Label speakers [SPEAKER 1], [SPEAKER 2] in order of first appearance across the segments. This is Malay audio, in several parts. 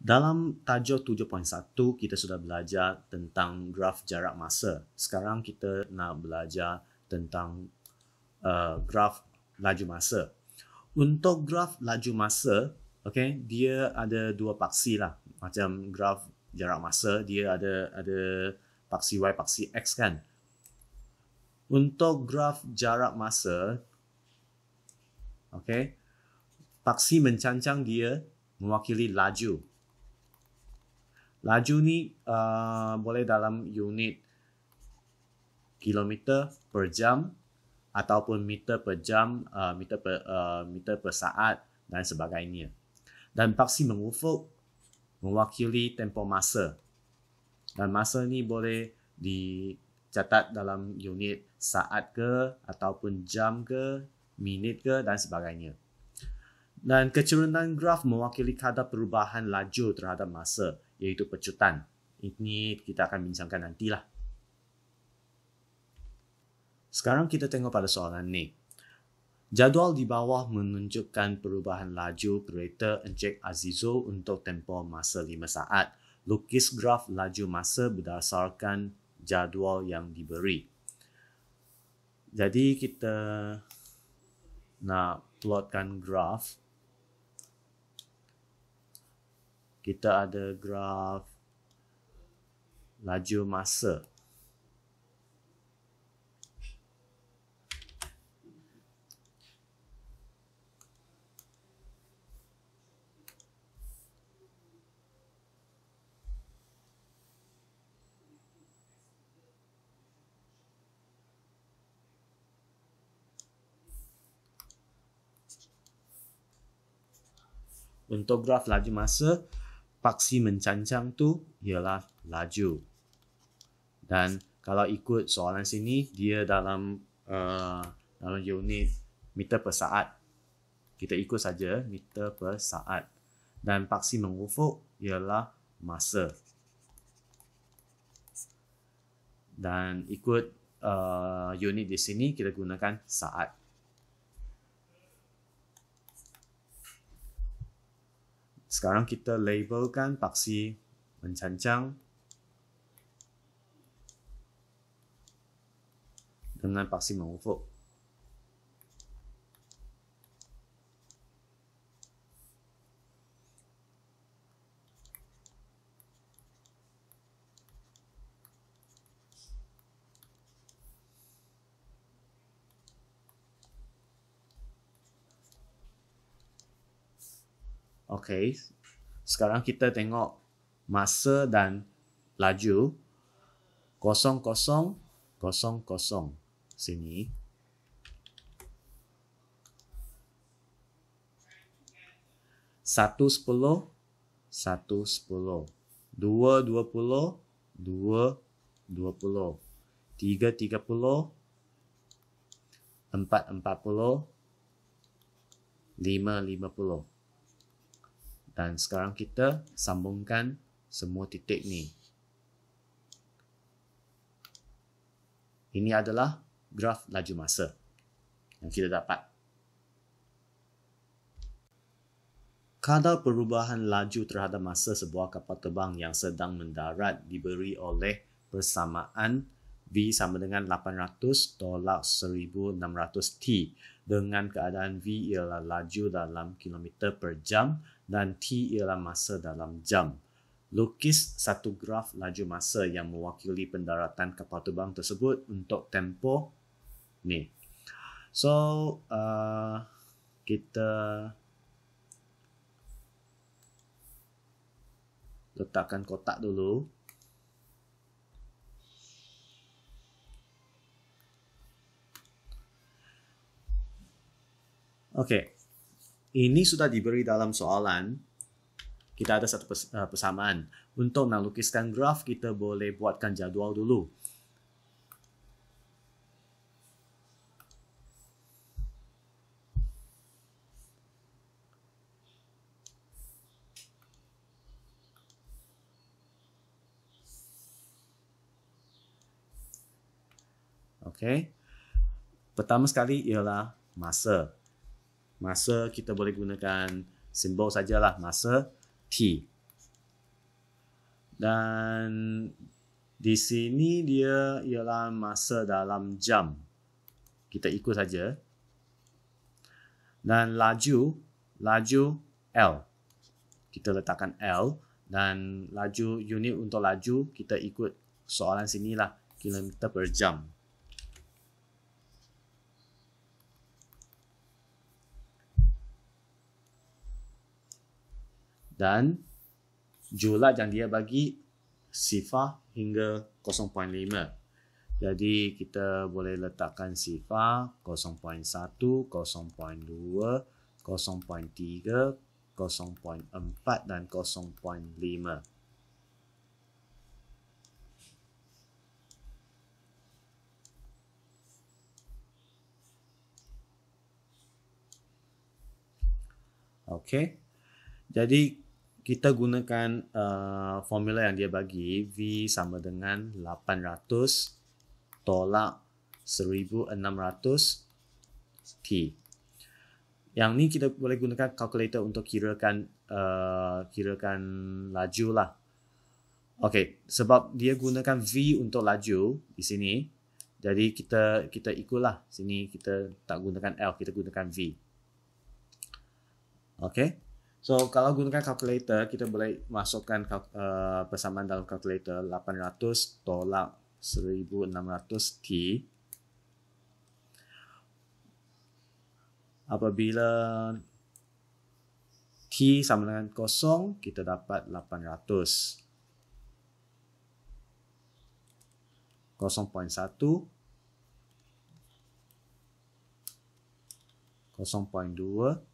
[SPEAKER 1] Dalam tajuk 7.1 kita sudah belajar tentang graf jarak masa. Sekarang kita nak belajar tentang graf laju masa. Untuk graf laju masa, okay, dia ada dua paksi lah. Macam graf jarak masa, dia ada paksi Y, paksi X kan. Untuk graf jarak masa, okay, paksi mencancang dia mewakili laju. Laju ni boleh dalam unit kilometer per jam ataupun meter per jam, meter per saat dan sebagainya. Dan paksi mengufuk mewakili tempoh masa. Dan masa ni boleh dicatat dalam unit saat ke ataupun jam ke, minit ke dan sebagainya. Dan keturunan graf mewakili kadar perubahan laju terhadap masa, iaitu pecutan. Ini kita akan bincangkan nantilah. Sekarang kita tengok pada soalan ni. Jadual di bawah menunjukkan perubahan laju kereta Encik Azizo untuk tempoh masa 5 saat. Lukis graf laju masa berdasarkan jadual yang diberi. Jadi kita nak plotkan graf. Kita ada graf laju masa. Untuk graf laju masa, paksi mencancang tu ialah laju. Dan kalau ikut soalan sini, dia dalam unit meter per saat. Kita ikut saja meter per saat. Dan paksi mengufuk ialah masa. Dan ikut unit di sini, kita gunakan saat. Sekarang kita labelkan paksi mencancang dengan paksi mengufuk. Okey, sekarang kita tengok masa dan laju 0000 sini. 110 110, 220 220, 330 440, 550. Dan sekarang kita sambungkan semua titik ni. Ini adalah graf laju masa yang kita dapat. Kadar perubahan laju terhadap masa sebuah kapal terbang yang sedang mendarat diberi oleh persamaan V sama dengan 800 tolak 1600 T dengan keadaan V ialah laju dalam kilometer per jam dan T ialah masa dalam jam. Lukis satu graf laju masa yang mewakili pendaratan kapal terbang tersebut untuk tempoh ni. So, kita letakkan kotak dulu. Okey. Ini sudah diberi dalam soalan. Kita ada satu persamaan. Untuk melukiskan graf, kita boleh buatkan jadual dulu. Okey. Pertama sekali ialah masa. Masa kita boleh gunakan simbol sajalah, masa T. Dan di sini dia ialah masa dalam jam. Kita ikut saja. Dan laju L. Kita letakkan L dan laju unit untuk laju kita ikut soalan sinilah, kilometer per jam. Dan julat yang dia bagi sifar hingga 0.5. Jadi kita boleh letakkan sifar 0.1, 0.2, 0.3, 0.4 dan 0.5. Okey. Jadi kita gunakan formula yang dia bagi, V sama dengan 800 tolak 1600 T. Yang ni kita boleh gunakan kalkulator untuk kirakan laju lah. Okey, sebab dia gunakan V untuk laju di sini, jadi kita ikutlah. Sini kita tak gunakan L, kita gunakan V. Okey. So, kalau gunakan kalkulator, kita boleh masukkan persamaan dalam kalkulator 800 tolak 1600 T. Apabila T sama dengan 0, kita dapat 800. 0.1, 0.2,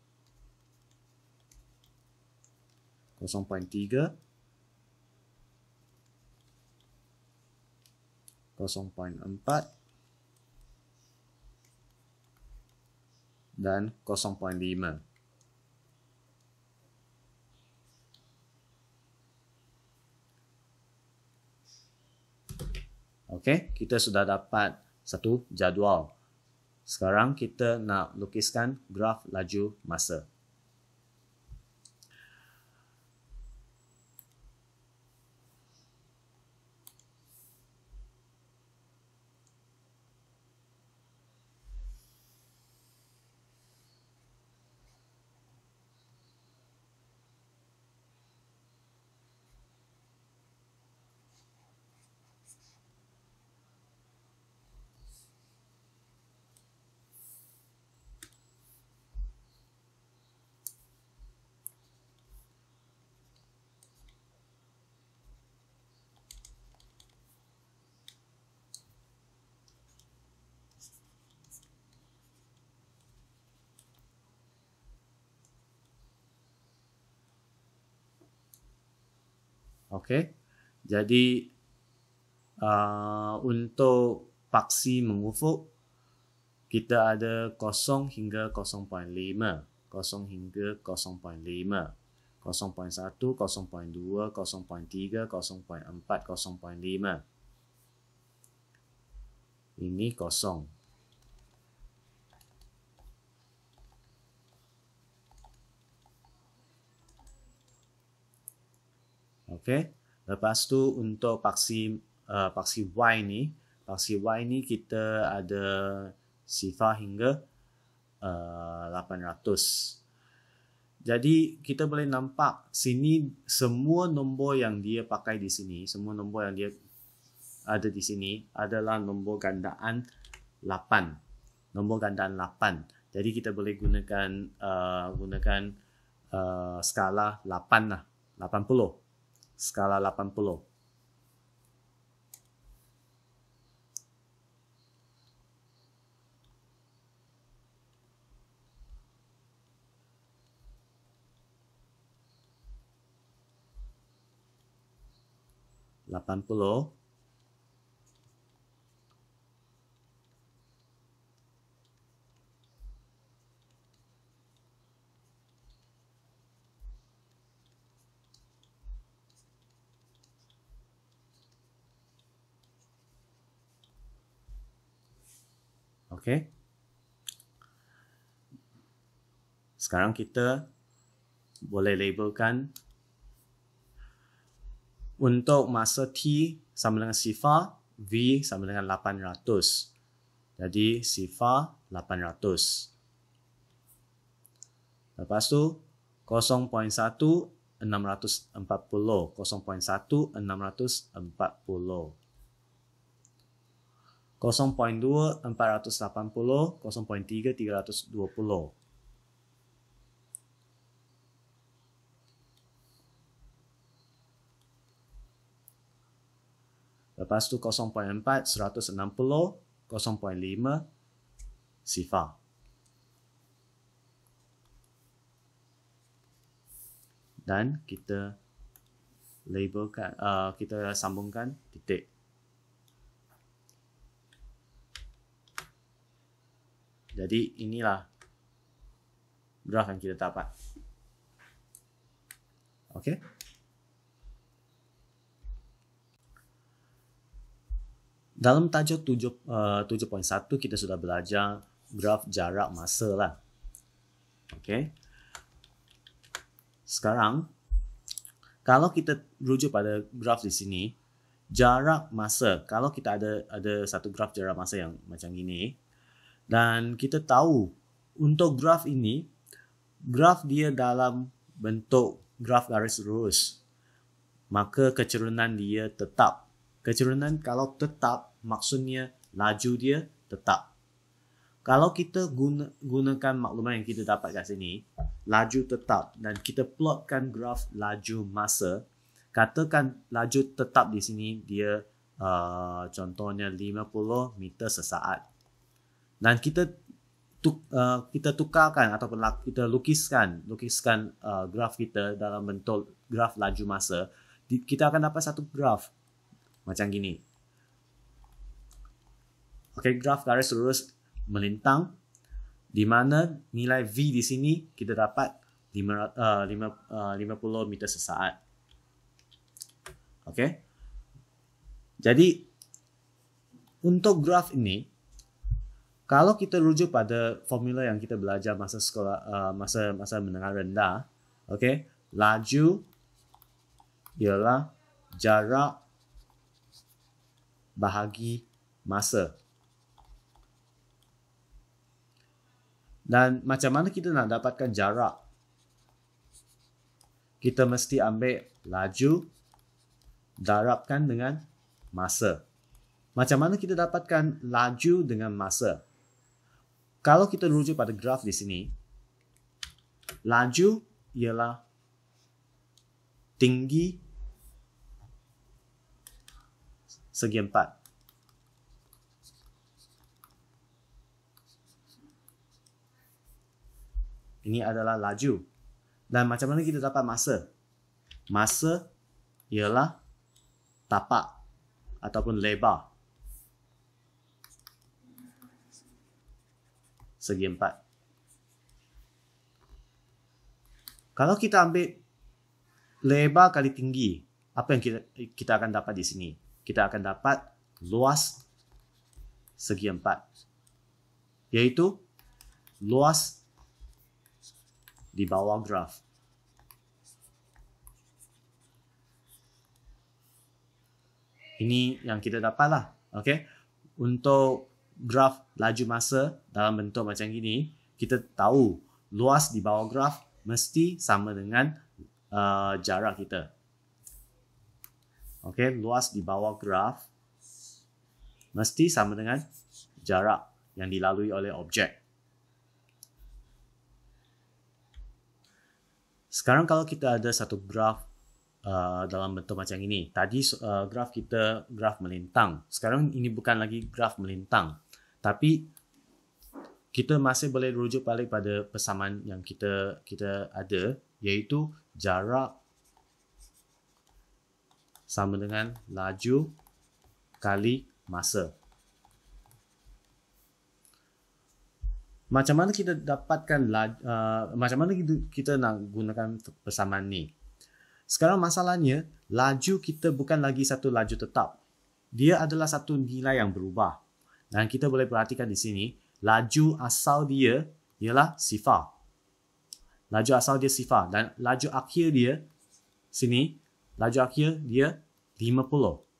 [SPEAKER 1] 0.3, 0.4 dan 0.5. Okey, kita sudah dapat satu jadual. Sekarang kita nak lukiskan graf laju masa. Okey, jadi untuk paksi mengufuk, kita ada 0 hingga 0.5, 0 hingga 0.5, 0.1, 0.2, 0.3, 0.4, 0.5. Ini 0. Okey. Lepas tu untuk paksi Y ni, kita ada sifar hingga 800. Jadi kita boleh nampak sini semua nombor yang dia pakai di sini, semua nombor yang dia ada di sini adalah nombor gandaan 8. Nombor gandaan 8. Jadi kita boleh gunakan skala 8 lah, 80. Skala 80. Okey. Sekarang kita boleh labelkan Untuk masa T sama dengan sifar, V sama dengan 800. Jadi sifar 800. Lepas tu 0.1 640, 0.1 640. 0.2 480, 0.3 320. Lepas tu 0.4 160, 0.5 sifar. Dan kita labelkan, kita sambungkan titik. Jadi inilah graf yang kita dapat. Okey. Dalam tajuk 7.1 kita sudah belajar graf jarak masa lah. Okey. Sekarang kalau kita rujuk pada graf di sini, jarak masa, kalau kita ada satu graf jarak masa yang macam gini, dan kita tahu untuk graf ini, graf dia dalam bentuk graf garis lurus, maka kecerunan dia tetap. Kecerunan kalau tetap, maksudnya laju dia tetap. Kalau kita gunakan maklumat yang kita dapat kat sini, laju tetap, dan kita plotkan graf laju masa, katakan laju tetap di sini dia contohnya 50 meter sesaat. Dan kita tukarkan ataupun kita lukiskan graf kita dalam bentuk graf laju masa, kita akan dapat satu graf macam gini. Okey, graf garis lurus melintang, di mana nilai V di sini kita dapat 50 meter sesaat. Okey. Jadi untuk graf ini, kalau kita rujuk pada formula yang kita belajar masa sekolah, masa menengah rendah, okey, laju ialah jarak bahagi masa. Dan macam mana kita nak dapatkan jarak? Kita mesti ambil laju darabkan dengan masa. Macam mana kita dapatkan laju dengan masa? Kalau kita rujuk pada graf di sini, laju ialah tinggi segi 4. Ini adalah laju. Dan macam mana kita dapat masa? Masa ialah tapak ataupun lebar segi 4. Kalau kita ambil lebar kali tinggi, apa yang kita akan dapat di sini? Kita akan dapat luas segi 4, iaitu luas di bawah graf. Ini yang kita dapatlah. Okey. Untuk graf laju masa dalam bentuk macam gini, kita tahu luas di bawah graf mesti sama dengan jarak kita. Okey, luas di bawah graf mesti sama dengan jarak yang dilalui oleh objek. Sekarang kalau kita ada satu graf dalam bentuk macam ini. Tadi graf kita graf melintang. Sekarang ini bukan lagi graf melintang. Tapi kita masih boleh rujuk balik pada persamaan yang kita ada, iaitu jarak sama dengan laju kali masa. Macam mana kita dapatkan macam mana kita nak gunakan persamaan ni? Sekarang masalahnya, laju kita bukan lagi satu laju tetap. Dia adalah satu nilai yang berubah. Dan kita boleh perhatikan di sini, laju asal dia ialah sifar. Laju asal dia sifar. Dan laju akhir dia, sini, laju akhir dia 50.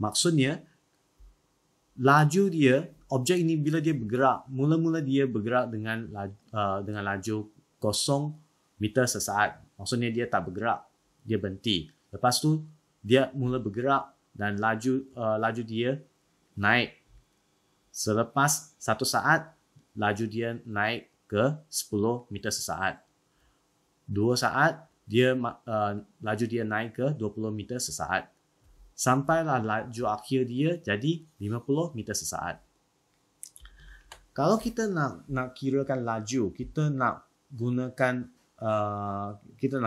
[SPEAKER 1] Maksudnya, laju dia, objek ini bila dia bergerak, mula-mula dia bergerak dengan laju 0 meter sesaat. Maksudnya dia tak bergerak, dia berhenti. Lepas tu dia mula bergerak dan laju dia naik. Selepas 1 saat, laju dia naik ke 10 meter sesaat. 2 saat, laju dia naik ke 20 meter sesaat. Sampailah laju akhir dia jadi 50 meter sesaat. Kalau kita nak kirakan laju, kita nak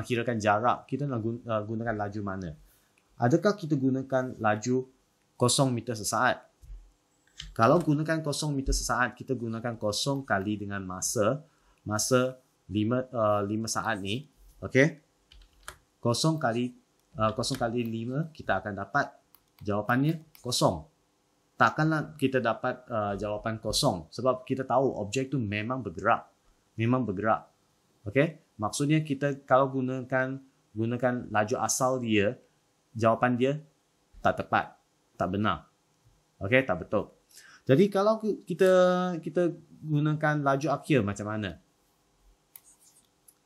[SPEAKER 1] kirakan jarak, kita nak gunakan laju mana? Adakah kita gunakan laju 0 meter sesaat? Kalau gunakan 0 meter sesaat, kita gunakan 0 kali dengan masa 5 saat ni, okey? 0 kali 5, kita akan dapat jawapannya 0. Takkanlah kita dapat jawapan 0 sebab kita tahu objek tu memang bergerak. Okey? Maksudnya kita kalau gunakan laju asal dia, jawapan dia tak tepat, tak benar. Okey, tak betul. Jadi kalau kita gunakan laju akhir macam mana?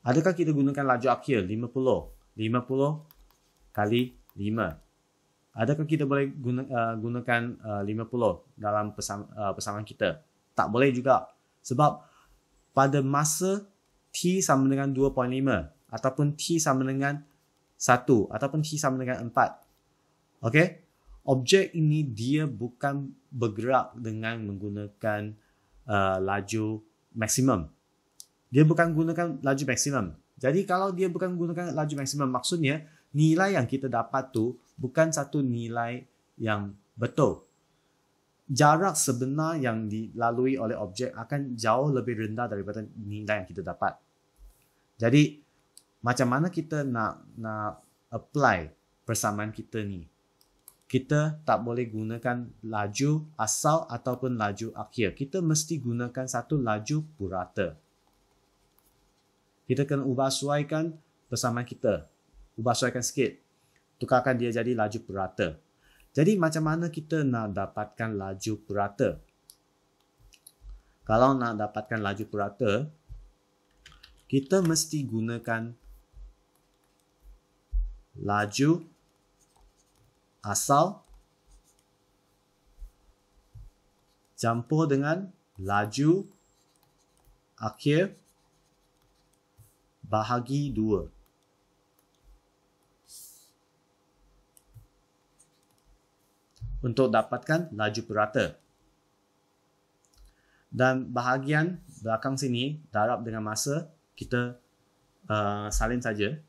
[SPEAKER 1] Adakah kita gunakan laju akhir 50 kali 5? Adakah kita boleh gunakan 50 dalam persamaan kita? Tak boleh juga. Sebab pada masa T sama dengan 2.5 ataupun T sama dengan 1 ataupun T sama dengan 4. Okey? Objek ini dia bukan bergerak dengan menggunakan laju maksimum. Dia bukan gunakan laju maksimum. Jadi kalau dia bukan gunakan laju maksimum, maksudnya nilai yang kita dapat tu bukan satu nilai yang betul. Jarak sebenar yang dilalui oleh objek akan jauh lebih rendah daripada nilai yang kita dapat. Jadi macam mana kita nak apply persamaan kita ni? Kita tak boleh gunakan laju asal ataupun laju akhir. Kita mesti gunakan satu laju purata. Kita kena ubah suaikan persamaan kita. Ubah suaikan sikit. Tukarkan dia jadi laju purata. Jadi macam mana kita nak dapatkan laju purata? Kalau nak dapatkan laju purata, kita mesti gunakan laju asal campur dengan laju akhir bahagi 2. Untuk dapatkan laju purata. Dan bahagian belakang sini, darab dengan masa, kita salin saja.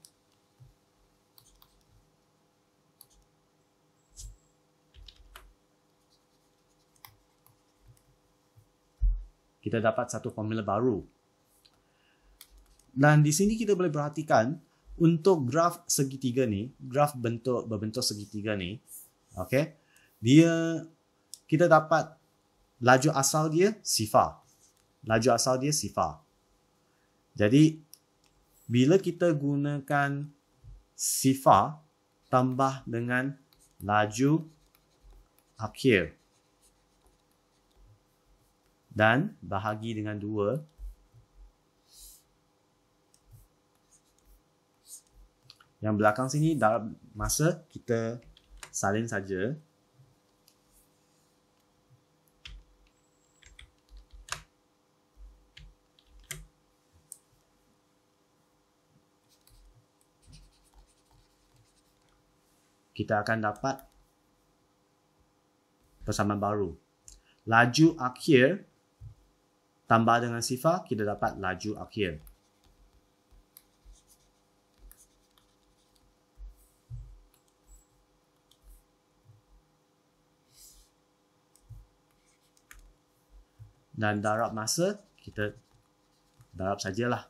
[SPEAKER 1] Kita dapat satu formula baru. Dan di sini kita boleh perhatikan untuk graf segitiga ni, graf berbentuk segitiga ni, okey, kita dapat laju asal dia sifar. Jadi bila kita gunakan sifar tambah dengan laju akhir dan bahagi dengan 2, yang belakang sini darab masa, kita salin saja. Kita akan dapat persamaan baru. Laju akhir tambah dengan sifar, kita dapat laju akhir. Dan darab masa, kita darab sajalah.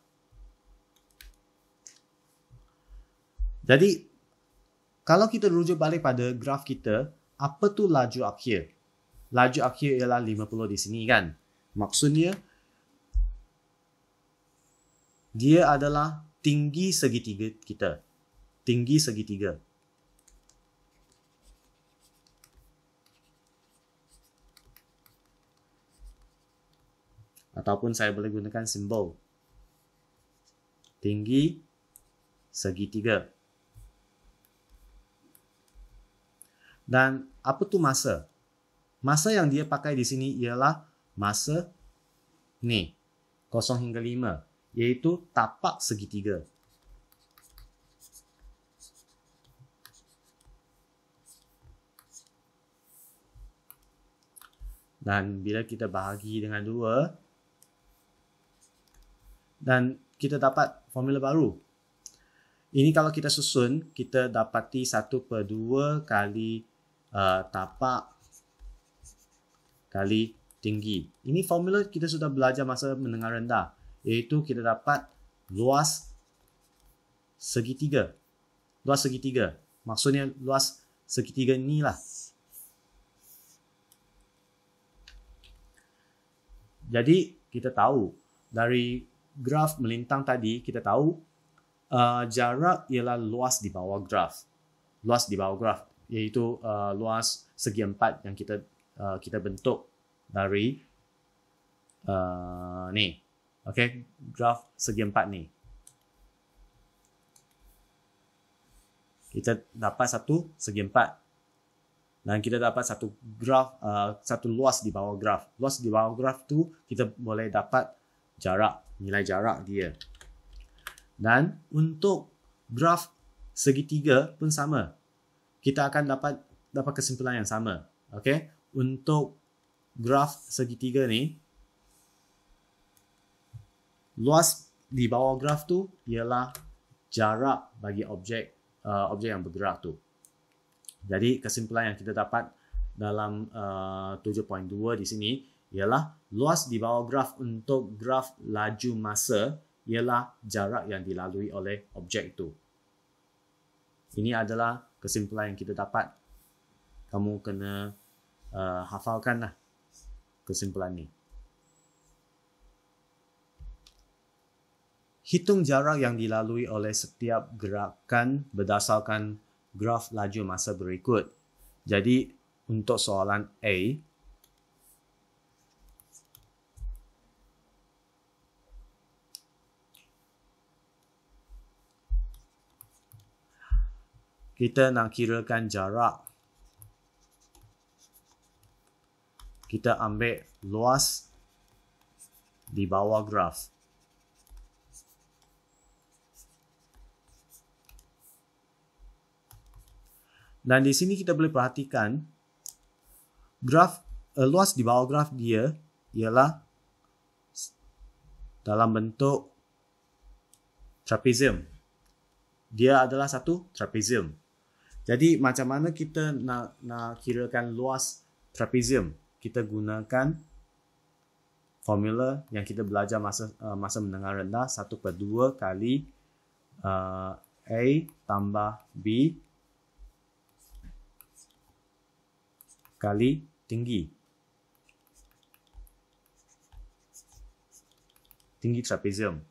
[SPEAKER 1] Jadi, kalau kita rujuk balik pada graf kita, apa tu laju akhir? Laju akhir ialah 50 di sini kan? Maksudnya, dia adalah tinggi segitiga kita. tinggi segitiga. Ataupun saya boleh gunakan simbol tinggi segitiga. Dan apa tu masa? Masa yang dia pakai di sini ialah masa ni 0 hingga 5, iaitu tapak segitiga. Dan bila kita bahagi dengan 2, dan kita dapat formula baru. Ini kalau kita susun, kita dapati 1/2 kali tapak kali tinggi. Ini formula kita sudah belajar masa menengah rendah, iaitu kita dapat luas segitiga. Luas segitiga. Maksudnya luas segitiga ni lah. Jadi kita tahu dari graf melintang tadi, kita tahu jarak ialah luas di bawah graf. Luas di bawah graf iaitu luas segi 4 yang kita bentuk dari ni. Okey, graf segi 4 ni. Kita dapat satu segi 4. Dan kita dapat satu graf, satu luas di bawah graf. Luas di bawah graf tu kita boleh dapat jarak, nilai jarak dia. Dan untuk graf segitiga pun sama. Kita akan dapat kesimpulan yang sama. Okey, untuk graf segitiga ni, luas di bawah graf tu ialah jarak bagi objek yang bergerak tu. Jadi kesimpulan yang kita dapat dalam 7.2 di sini ialah luas di bawah graf untuk graf laju masa ialah jarak yang dilalui oleh objek itu. Ini adalah kesimpulan yang kita dapat. Kamu kena hafalkanlah kesimpulan ni. Hitung jarak yang dilalui oleh setiap gerakan berdasarkan graf laju masa berikut. Jadi untuk soalan A, kita nak kirakan jarak. Kita ambil luas di bawah graf. Dan di sini kita boleh perhatikan graf luas di bawah graf dia ialah dalam bentuk trapezium. Dia adalah satu trapezium. Jadi macam mana kita nak kirakan luas trapezium? Kita gunakan formula yang kita belajar masa menengah rendah, 1/2 kali A tambah B kali tinggi. Tinggi trapezium.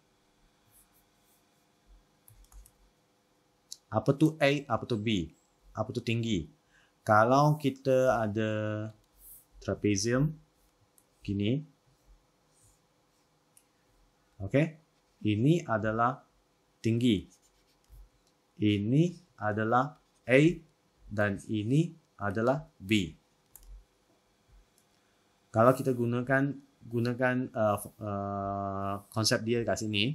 [SPEAKER 1] Apa tu A, apa tu B? Apa tu tinggi? Kalau kita ada trapezium gini. Okey? Ini adalah tinggi. Ini adalah A dan ini adalah B. Kalau kita gunakan konsep dia kat sini,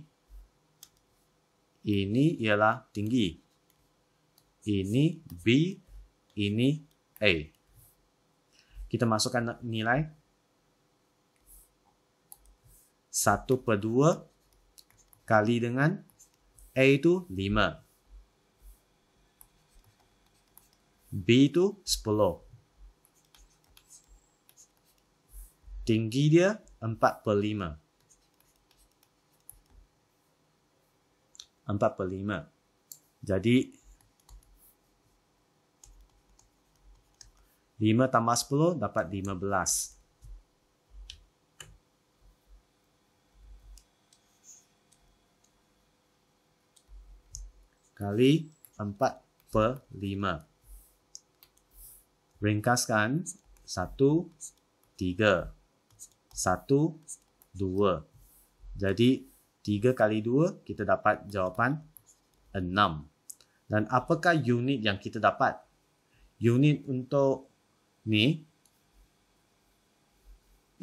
[SPEAKER 1] ini ialah tinggi. Ini B, ini A. Kita masukkan nilai 1/2 kali dengan A itu 5. B itu 10. Tinggi dia 4/5. 4/5. Jadi 5 tambah 10 dapat 15. Kali 4/5. Ringkaskan 1, 3. 1, 2. Jadi 3 kali 2 kita dapat jawapan 6. Dan apakah unit yang kita dapat? Unit untuk ni,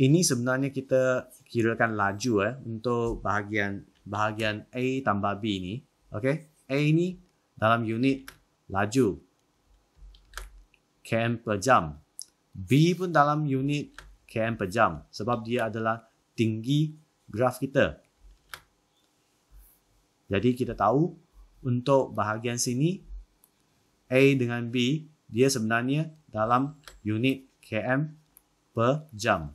[SPEAKER 1] ini sebenarnya kita kirakan laju untuk bahagian A tambah B ni. Okay? A ni dalam unit laju km per jam. B pun dalam unit km per jam sebab dia adalah tinggi graf kita. Jadi kita tahu untuk bahagian sini A dengan B dia sebenarnya dalam unit km per jam.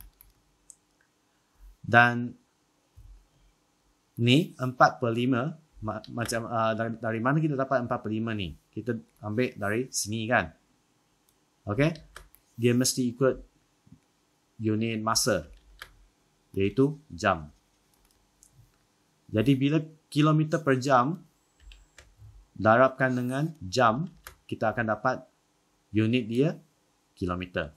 [SPEAKER 1] Dan ni 4/5 macam dari mana kita dapat 4/5 ni? Kita ambil dari sini kan. Okey? Dia mesti ikut unit masa iaitu jam. Jadi bila kilometer per jam darabkan dengan jam, kita akan dapat unit dia kilometer.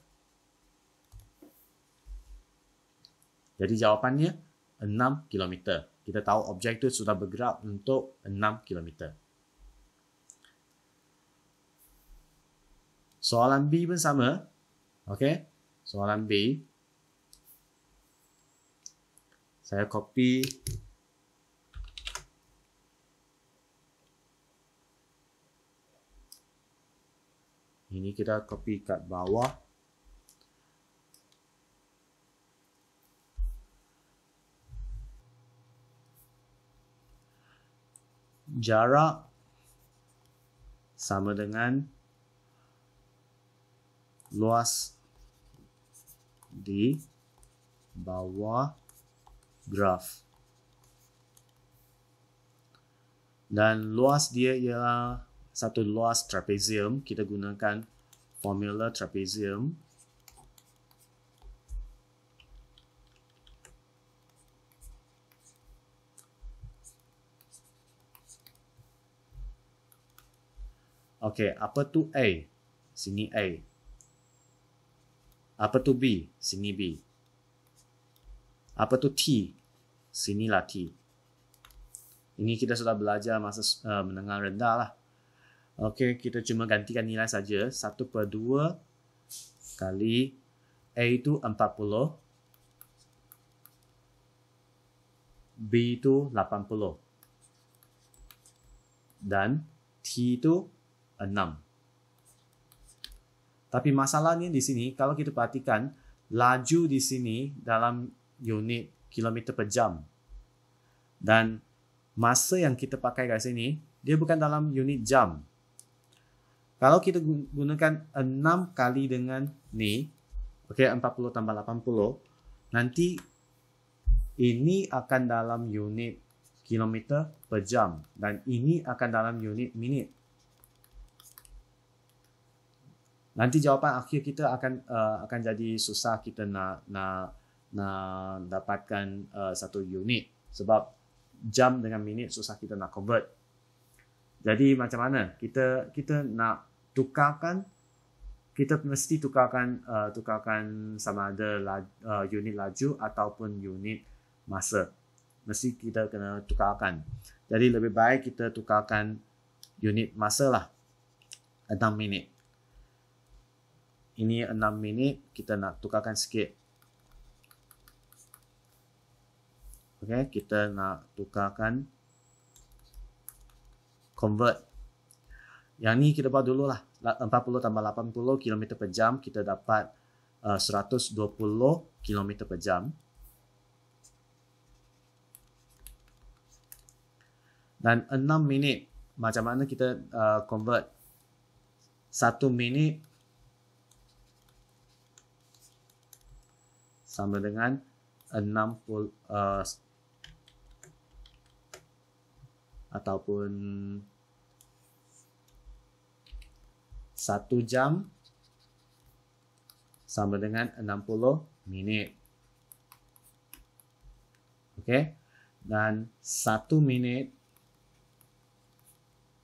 [SPEAKER 1] Jadi jawapannya 6 kilometer. Kita tahu objek itu sudah bergerak untuk 6 kilometer. Soalan B pun sama. Okey. Soalan B. Saya copy. Ini kita copy kat bawah. Jarak sama dengan luas di bawah graf. Dan luas dia ialah satu luas trapezium. Kita gunakan formula trapezium. Okey, apa tu A? Sini A. Apa tu B? Sini B. Apa tu T? Sinilah T. Ini kita sudah belajar masa menengah rendah lah. Okey, kita cuma gantikan nilai saja. 1/2 kali A itu 40. B itu 80. Dan T itu 6. Tapi masalahnya di sini, kalau kita perhatikan, laju di sini dalam unit kilometer per jam. Dan masa yang kita pakai kat sini, dia bukan dalam unit jam. Kalau kita gunakan 6 kali dengan ni, okay, 40 tambah 80, nanti ini akan dalam unit kilometer per jam. Dan ini akan dalam unit minit. Nanti jawapan akhir kita akan jadi susah kita nak dapatkan satu unit sebab jam dengan minit susah kita nak convert. Jadi macam mana? Kita nak tukarkan, kita mesti tukarkan sama ada unit laju ataupun unit masa. Mesti kita kena tukarkan. Jadi lebih baik kita tukarkan unit masa lah. 6 minit. Ini 6 minit, kita nak tukarkan sikit. Okay, kita nak tukarkan convert. Yang ni kita buat dulu lah. 40 tambah 80 km per jam, kita dapat 120 km per jam. Dan 6 minit, macam mana kita convert? 1 minit sama dengan 60 ataupun 1 jam sama dengan 60 minit. Okey. Dan 1 minit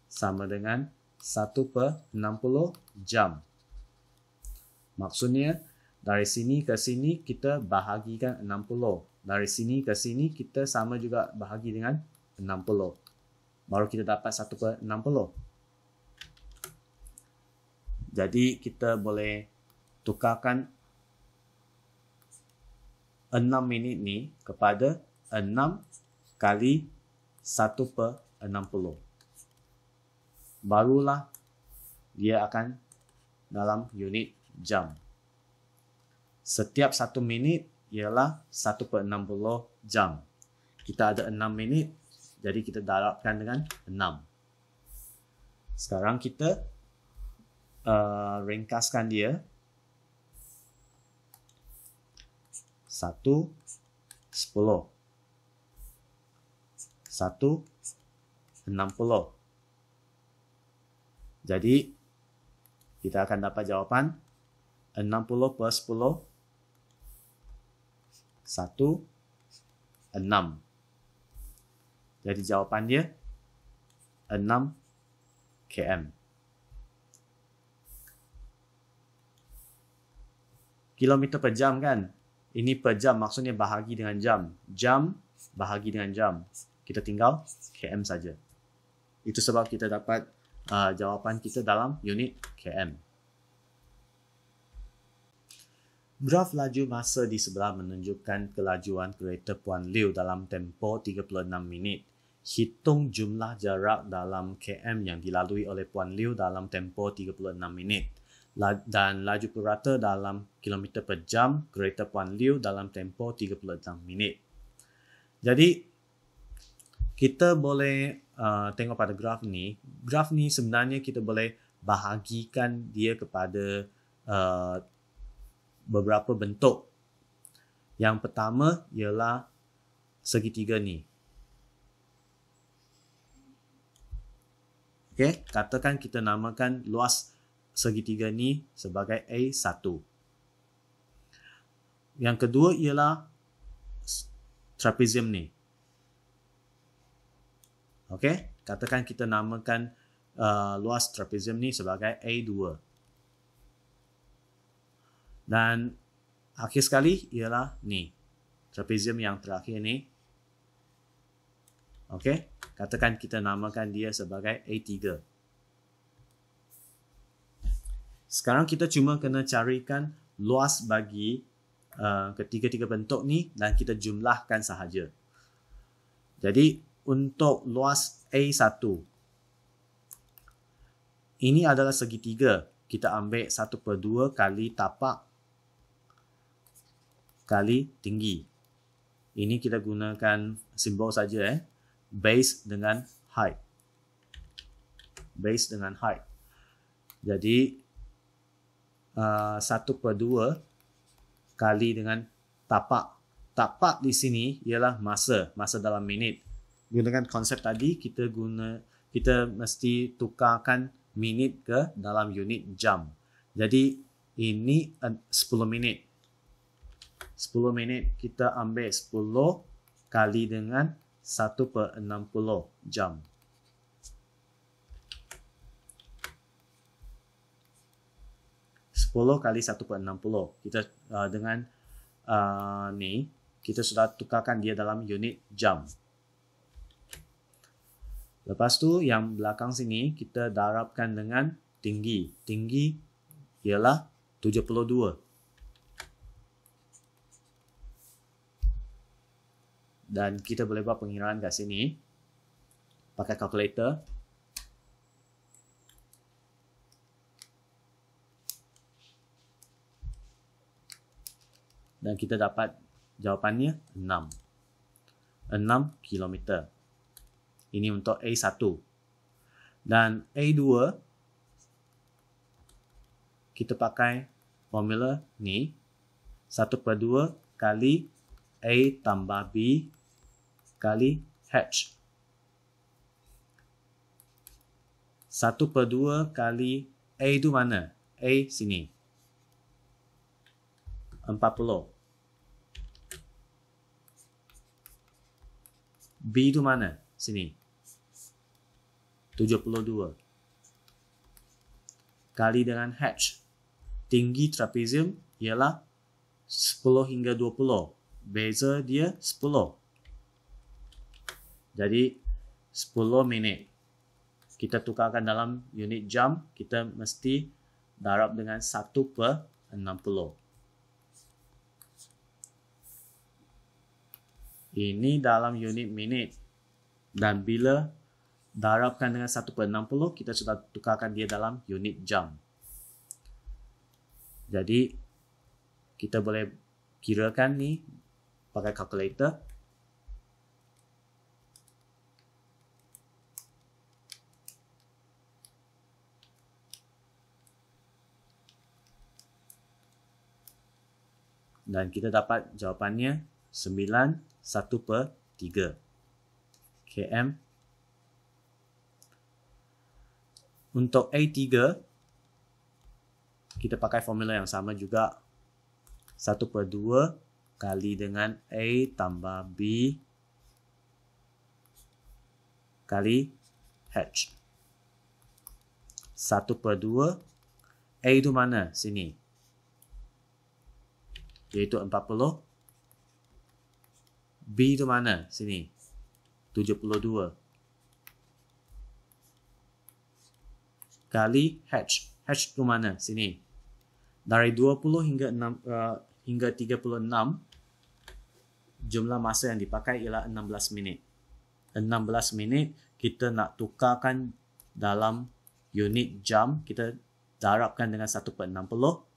[SPEAKER 1] sama dengan 1/60 jam. Maksudnya dari sini ke sini kita bahagikan 60. Dari sini ke sini kita sama juga bahagi dengan 60. Baru kita dapat 1/60. Jadi kita boleh tukarkan 6 minit ni kepada 6 kali 1/60. Barulah dia akan dalam unit jam. Setiap 1 minit ialah 1/60 jam. Kita ada 6 minit, jadi kita darabkan dengan 6. Sekarang kita ringkaskan dia. 1, 10. 1, 60. Jadi, kita akan dapat jawapan 60/10. 1, 6. Jadi jawapan dia 6 km. Kilometer per jam kan? Ini per jam, maksudnya bahagi dengan jam. Jam bahagi dengan jam. Kita tinggal km saja. Itu sebab kita dapat jawapan kita dalam unit km. Graf laju masa di sebelah menunjukkan kelajuan kereta Puan Liew dalam tempoh 36 minit. Hitung jumlah jarak dalam km yang dilalui oleh Puan Liew dalam tempoh 36 minit. Dan laju purata dalam kilometer per jam kereta Puan Liew dalam tempoh 36 minit. Jadi, kita boleh tengok pada graf ni. Graf ni sebenarnya kita boleh bahagikan dia kepada beberapa bentuk. Yang pertama ialah segitiga ni. Okey, katakan kita namakan luas segitiga ni sebagai A1. Yang kedua ialah trapezium ni. Okey, katakan kita namakan luas trapezium ni sebagai A2. Dan akhir sekali ialah ni, trapezium yang terakhir ni. Okey, katakan kita namakan dia sebagai A3. Sekarang kita cuma kena carikan luas bagi ketiga-tiga bentuk ni dan kita jumlahkan sahaja. Jadi untuk luas A1, ini adalah segitiga. Kita ambil 1/2 kali tapak kali tinggi. Ini kita gunakan simbol saja, base dengan height. Base dengan height. Jadi 1/2 kali dengan tapak. Tapak di sini ialah masa dalam minit. Gunakan konsep tadi, kita mesti tukarkan minit ke dalam unit jam. Jadi ini 10 minit. 10 minit kita ambil 10 kali dengan 1/60 jam. Kali 1/60. Kita dengan ni kita sudah tukarkan dia dalam unit jam. Lepas tu yang belakang sini kita darabkan dengan tinggi. Tinggi ialah 72. Dan kita boleh buat pengiraan kat sini pakai kalkulator. Dan kita dapat jawapannya 6. 6 km. Ini untuk A1. Dan A2, kita pakai formula ni. 1/2 kali A tambah B kali H. 1/2 kali A itu mana? A sini. 40. B itu mana? Sini. 72. kali dengan h. Tinggi trapezium ialah 10 hingga 20. Beza dia 10. Jadi 10 minit. Kita tukarkan dalam unit jam, kita mesti darab dengan 1/60. Ini dalam unit minit. Dan bila darabkan dengan 1/60, kita sudah tukarkan dia dalam unit jam. Jadi, kita boleh kirakan ni pakai kalkulator. Dan kita dapat jawapannya 9/1/3 km. Untuk A3, kita pakai formula yang sama juga. 1/2 kali dengan A tambah B kali H. 1/2. A itu mana? Sini. Iaitu 40. B itu mana? Sini. 72. Kali H. H itu mana? Sini. Dari 20 hingga 36, jumlah masa yang dipakai ialah 16 minit. 16 minit kita nak tukarkan dalam unit jam, kita darabkan dengan 1/60.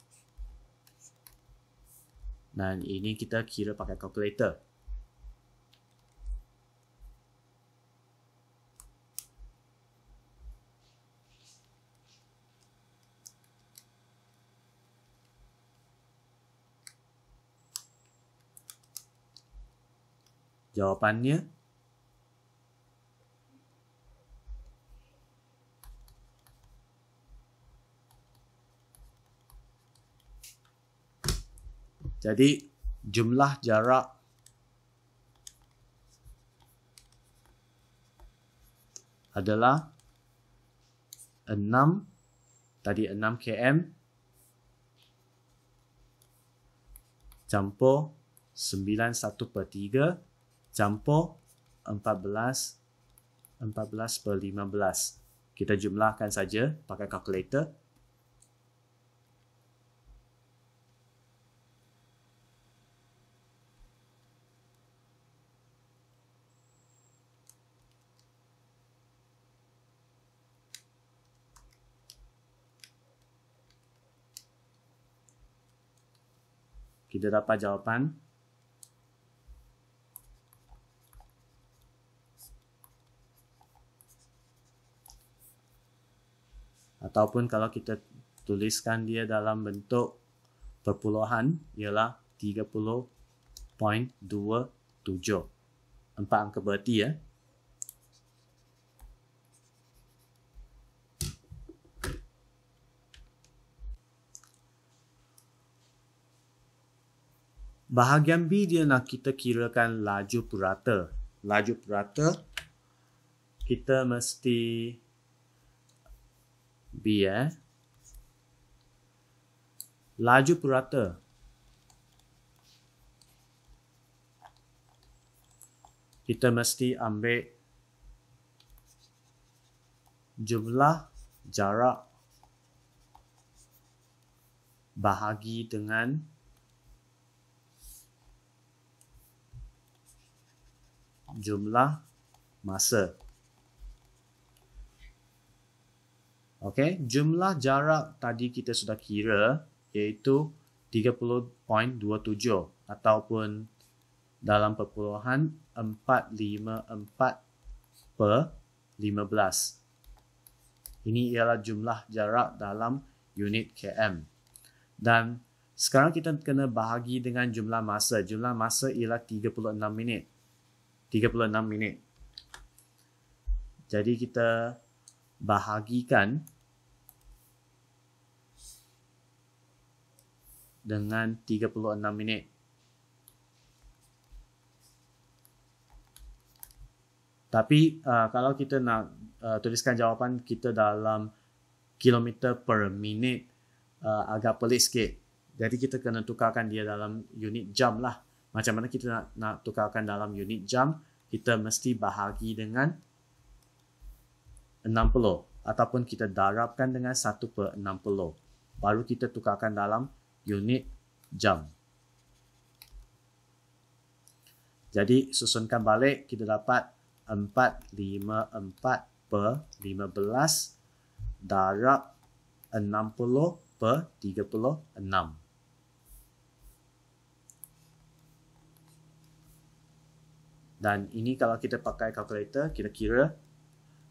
[SPEAKER 1] Dan ini kita kira pakai kalkulator. Jawapannya jadi jumlah jarak adalah 6, tadi 6 km campur 9/1/3 campur 14/15. Kita jumlahkan saja pakai kalkulator. Kita dapat jawapan ataupun kalau kita tuliskan dia dalam bentuk perpuluhan ialah 30.27. 4 angka berarti ya. Bahagian B dia nak kita kirakan laju purata. Laju purata kita mesti B laju purata kita mesti ambil jumlah jarak bahagi dengan jumlah masa. Okey, jumlah jarak tadi kita sudah kira iaitu 30.27 ataupun dalam perpuluhan 454/15. Ini ialah jumlah jarak dalam unit km. Dan sekarang kita kena bahagi dengan jumlah masa. Jumlah masa ialah 36 minit. 36 minit. Jadi kita bahagikan dengan 36 minit. Tapi kalau kita nak tuliskan jawapan kita dalam kilometer per minit agak pelik sikit. Jadi kita kena tukarkan dia dalam unit jam lah. Macam mana kita nak tukarkan dalam unit jam? Kita mesti bahagi dengan 60 ataupun kita darabkan dengan 1/60. Baru kita tukarkan dalam unit jam. Jadi susunkan balik, kita dapat 454/15 darab 60/36. Dan ini kalau kita pakai kalkulator, kita kira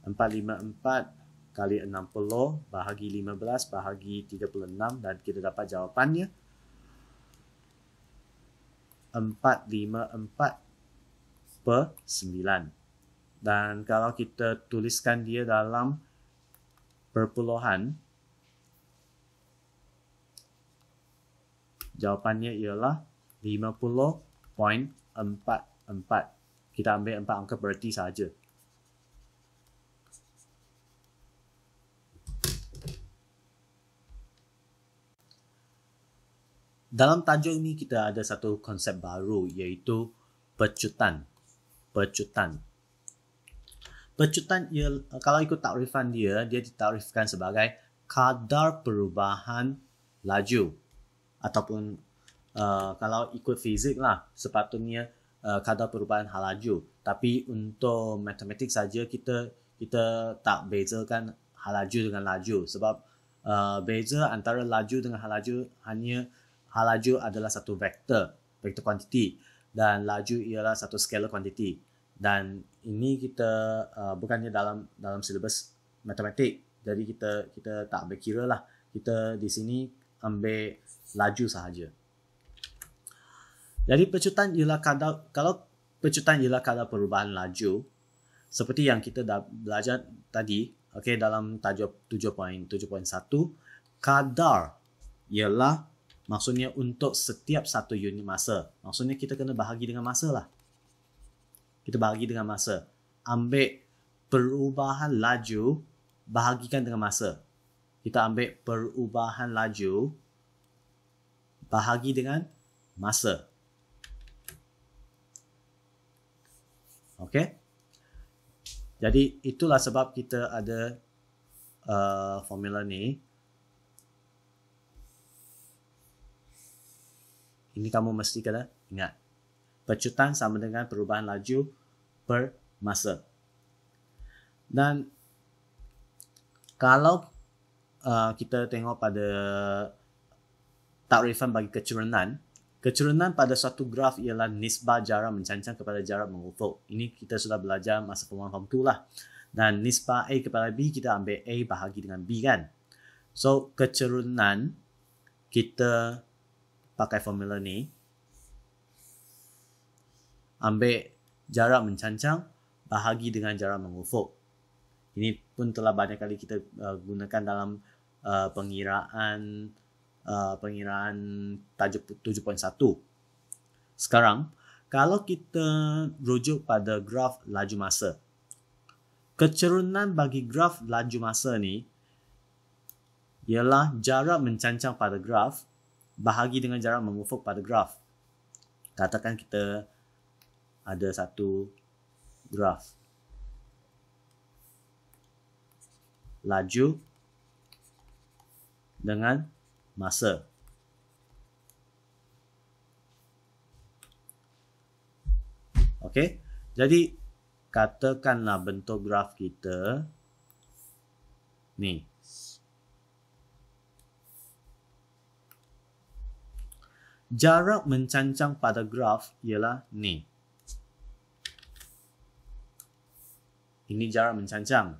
[SPEAKER 1] 454 kali 60 bahagi 15 bahagi 36 dan kita dapat jawapannya 454/9. Dan kalau kita tuliskan dia dalam perpuluhan, jawapannya ialah 50.44. Kita ambil 4 angka berarti saja. Dalam tajuk ini kita ada satu konsep baru iaitu pecutan. Pecutan ialah, kalau ikut takrifan dia ditakrifkan sebagai kadar perubahan laju. Ataupun kalau ikut fizik lah, sepatutnya kadar perubahan hal laju. Tapi untuk matematik saja kita tak bezakan hal laju dengan laju. Sebab beza antara laju dengan hal laju hanya hal laju adalah satu vektor kuantiti dan laju ialah satu scalar kuantiti. Dan ini kita bukannya dalam silibus matematik. Jadi kita tak ambil kira lah. Kita di sini ambil laju sahaja. Jadi pecutan ialah kalau pecutan ialah kadar perubahan laju seperti yang kita dah belajar tadi, okey, dalam tajuk 7.1, kadar ialah maksudnya untuk setiap satu unit masa. Maksudnya kita kena bahagi dengan masa lah. Kita bahagi dengan masa. Ambil perubahan laju, bahagikan dengan masa. Kita ambil perubahan laju, bahagi dengan masa. Okey. Jadi itulah sebab kita ada formula ni. Ini kamu mesti kena ingat. Pecutan sama dengan perubahan laju per masa. Dan kalau kita tengok pada takrifan bagi kecurunan pada suatu graf ialah nisbah jarak mencancang kepada jarak mengufuk. Ini kita sudah belajar masa form 1 form 2 lah. Dan nisbah A kepada B, kita ambil A bahagi dengan B kan. So kecurunan kita pakai formula ni, ambil jarak mencancang bahagi dengan jarak mengufuk. Ini pun telah banyak kali kita gunakan dalam pengiraan tajuk 7.1. Sekarang, kalau kita rujuk pada graf laju masa, kecurunan bagi graf laju masa ni ialah jarak mencancang pada graf bahagi dengan jarak mengufuk pada graf. Katakan kita ada satu graf laju dengan masa. Okey, jadi katakanlah bentuk graf kita ni. Jarak mencancang pada graf ialah ni. Ini jarak mencancang.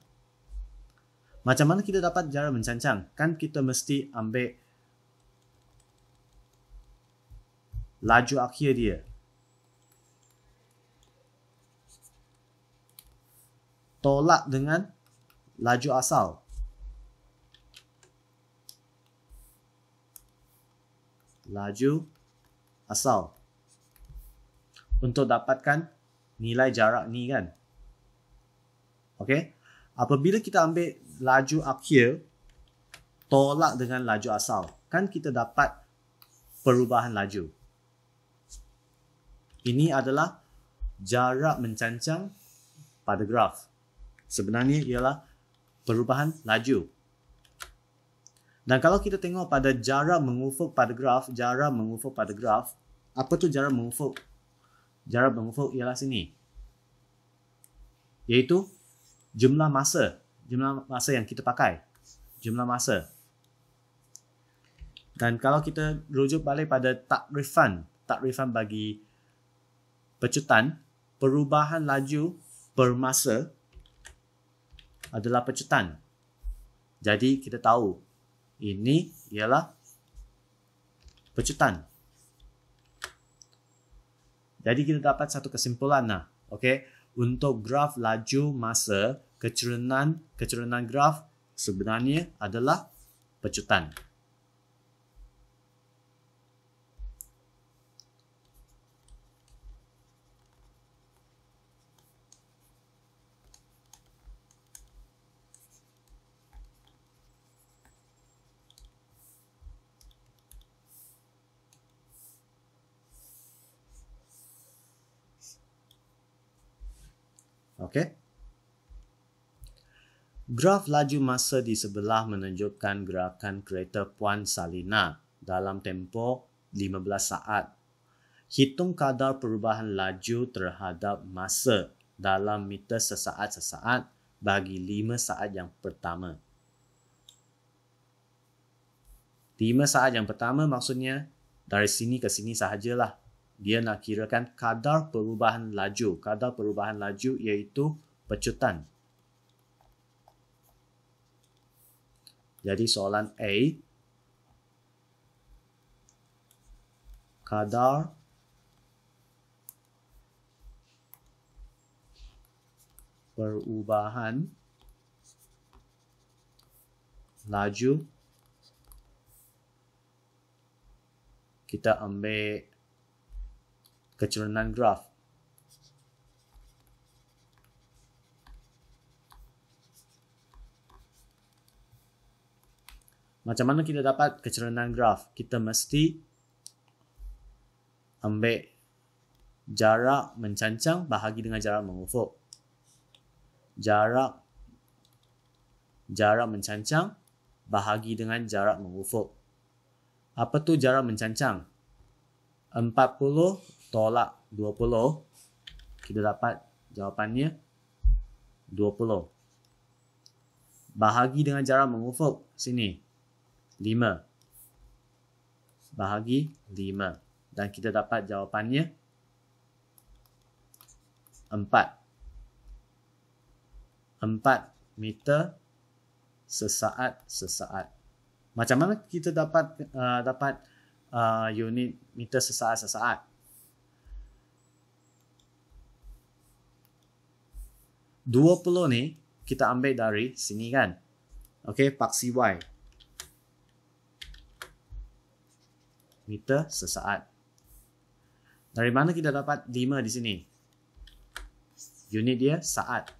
[SPEAKER 1] Macam mana kita dapat jarak mencancang? Kan kita mesti ambil laju akhir dia. Tolak dengan laju asal. Laju asal. Untuk dapatkan nilai jarak ni kan. Okey. Apabila kita ambil laju akhir, tolak dengan laju asal, kan kita dapat perubahan laju. Ini adalah jarak mencancang pada graf. Sebenarnya ialah perubahan laju. Dan kalau kita tengok pada jarak mengufuk pada graf, apa tu jarak mengufuk? Jarak mengufuk ialah sini. Iaitu jumlah masa yang kita pakai. Jumlah masa. Dan kalau kita rujuk balik pada takrifan bagi pecutan, perubahan laju per masa adalah pecutan. Jadi kita tahu ini ialah pecutan. Jadi kita dapat satu kesimpulan lah. Okey, untuk graf laju masa, kecurangan graf sebenarnya adalah pecutan. Okey. Graf laju masa di sebelah menunjukkan gerakan kereta Puan Salina dalam tempoh 15 saat. Hitung kadar perubahan laju terhadap masa dalam meter sesaat bagi 5 saat yang pertama. 5 saat yang pertama maksudnya dari sini ke sini sahajalah. Dia nak kirakan kadar perubahan laju. Kadar perubahan laju iaitu pecutan. Jadi soalan A, kadar perubahan laju, kita ambil kecurangan graf. Macam mana kita dapat kecurangan graf? Kita mesti ambil jarak mencancang bahagi dengan jarak mengufuk. Jarak mencancang bahagi dengan jarak mengufuk. Apa tu jarak mencancang? 40 tolak 20. Kita dapat jawapannya 20. Bahagi dengan jarak mengufuk. Sini. 5. Bahagi 5. Dan kita dapat jawapannya 4. 4 meter sesaat. Macam mana kita dapat unit meter sesaat? 20 ni kita ambil dari sini kan. Okey, paksi Y. Meter sesaat. Dari mana kita dapat 5 di sini? Unit dia saat.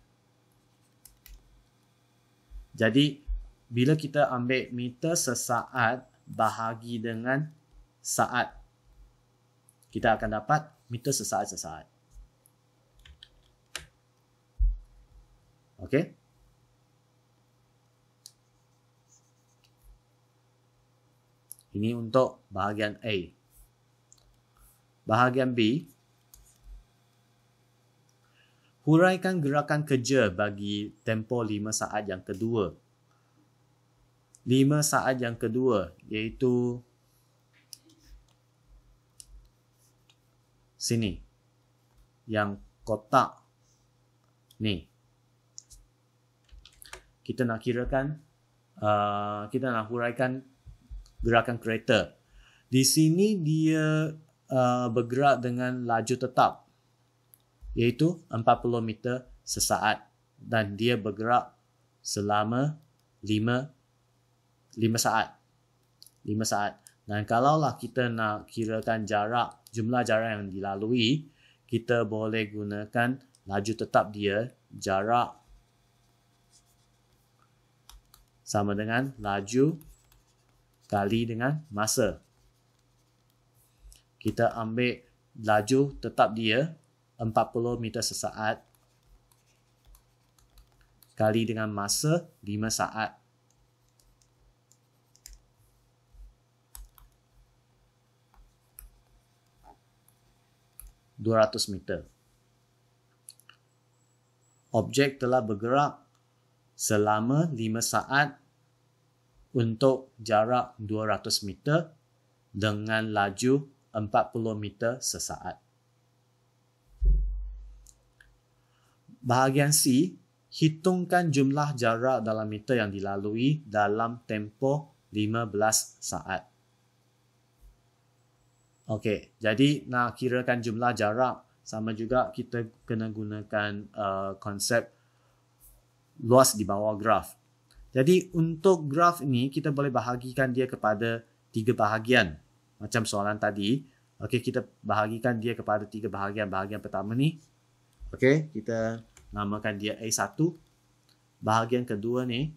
[SPEAKER 1] Jadi, bila kita ambil meter sesaat bahagi dengan saat, kita akan dapat meter sesaat. Okey? Ini untuk bahagian A. Bahagian B. Huraikan gerakan kerja bagi tempoh 5 saat yang kedua. 5 saat yang kedua iaitu sini. Yang kotak ni. Kita nak kirakan, kita nak huraikan gerakan kereta. Di sini dia bergerak dengan laju tetap, iaitu 40 meter sesaat. Dan dia bergerak selama 5 saat. 5 saat. Dan kalaulah kita nak kirakan jumlah jarak yang dilalui, kita boleh gunakan laju tetap dia, jarak sama dengan laju kali dengan masa. Kita ambil laju tetap dia 40 meter sesaat kali dengan masa 5 saat. (200 meter). Objek telah bergerak selama 5 saat untuk jarak 200 meter dengan laju 40 meter sesaat. Bahagian C, hitungkan jumlah jarak dalam meter yang dilalui dalam tempoh 15 saat. Okey, jadi nak kirakan jumlah jarak, sama juga kita kena gunakan konsep luas di bawah graf. Jadi untuk graf ini kita boleh bahagikan dia kepada 3 bahagian. Macam soalan tadi, okey, kita bahagikan dia kepada 3 bahagian. Bahagian pertama ni, okey, kita namakan dia A1. Bahagian kedua ni,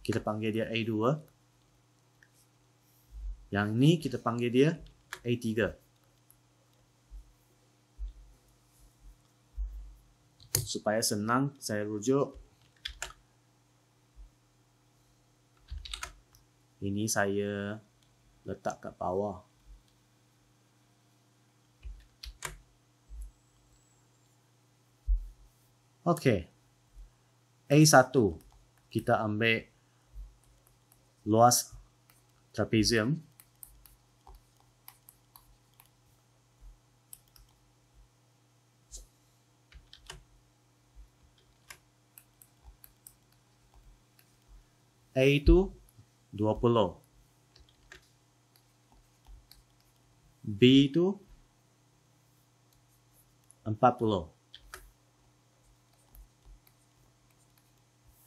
[SPEAKER 1] kita panggil dia A2. Yang ni kita panggil dia A3. Supaya senang saya rujuk, ini saya letak kat bawah. Okey. A1 kita ambil luas trapezium. A itu 20. B itu 40.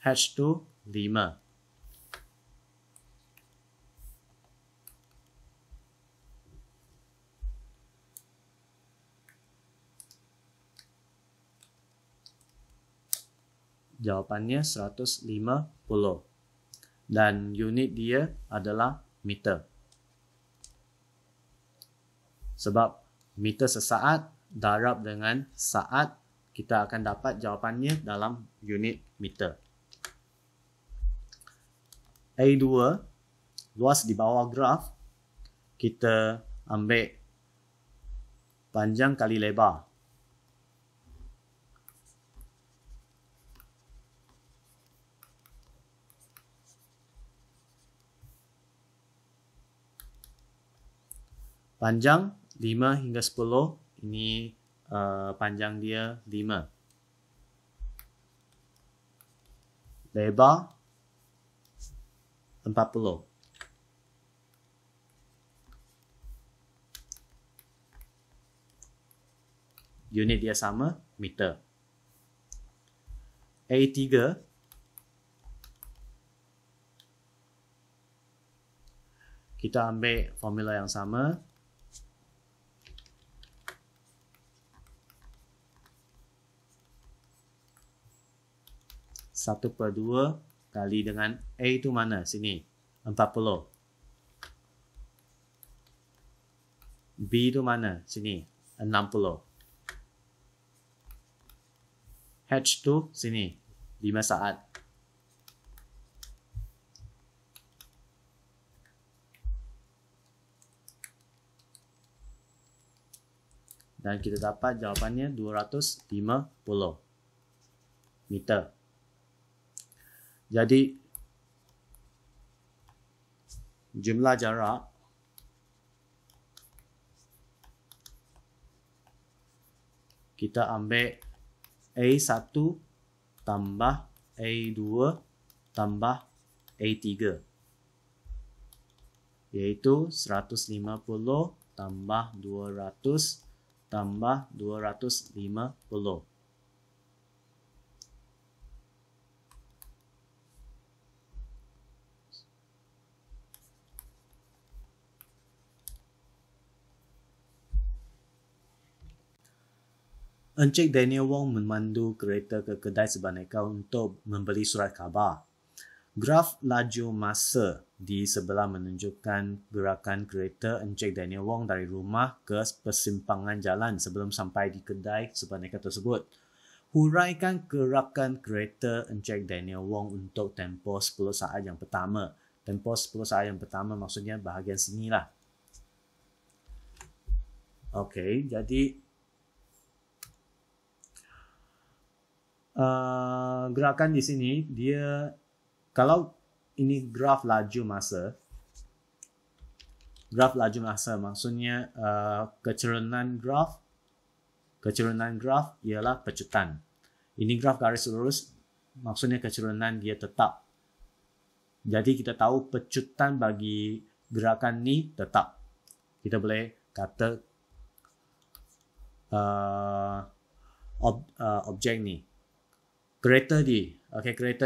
[SPEAKER 1] H itu 5. Jawapannya 150. Dan unit dia adalah meter. Sebab meter sesaat darab dengan saat, kita akan dapat jawapannya dalam unit meter. A2, luas di bawah graf, kita ambil panjang kali lebar. Panjang 5 hingga 10, ini panjang dia 5. Lebar 40. Unit dia sama, meter. A3, kita ambil formula yang sama. 1/2 kali dengan A itu mana? Sini. 40. B itu mana? Sini. 60. H itu sini. 5 saat. Dan kita dapat jawapannya 250 meter. Jadi, jumlah jarak kita ambil A1 tambah A2 tambah A3, iaitu 150 tambah 200 tambah 250. Encik Daniel Wong memandu kereta ke kedai sebaneka untuk membeli surat khabar. Graf laju masa di sebelah menunjukkan gerakan kereta Encik Daniel Wong dari rumah ke persimpangan jalan sebelum sampai di kedai supermarket tersebut. Huraikan gerakan kereta Encik Daniel Wong untuk tempoh 10 saat yang pertama. Tempoh 10 saat yang pertama maksudnya bahagian sini lah. Okey, jadi gerakan di sini dia, kalau ini graf laju masa maksudnya kecerunan graf ialah pecutan. Ini graf garis lurus maksudnya kecerunan dia tetap. Jadi kita tahu pecutan bagi gerakan ni tetap. Kita boleh kata objek ni. Kereta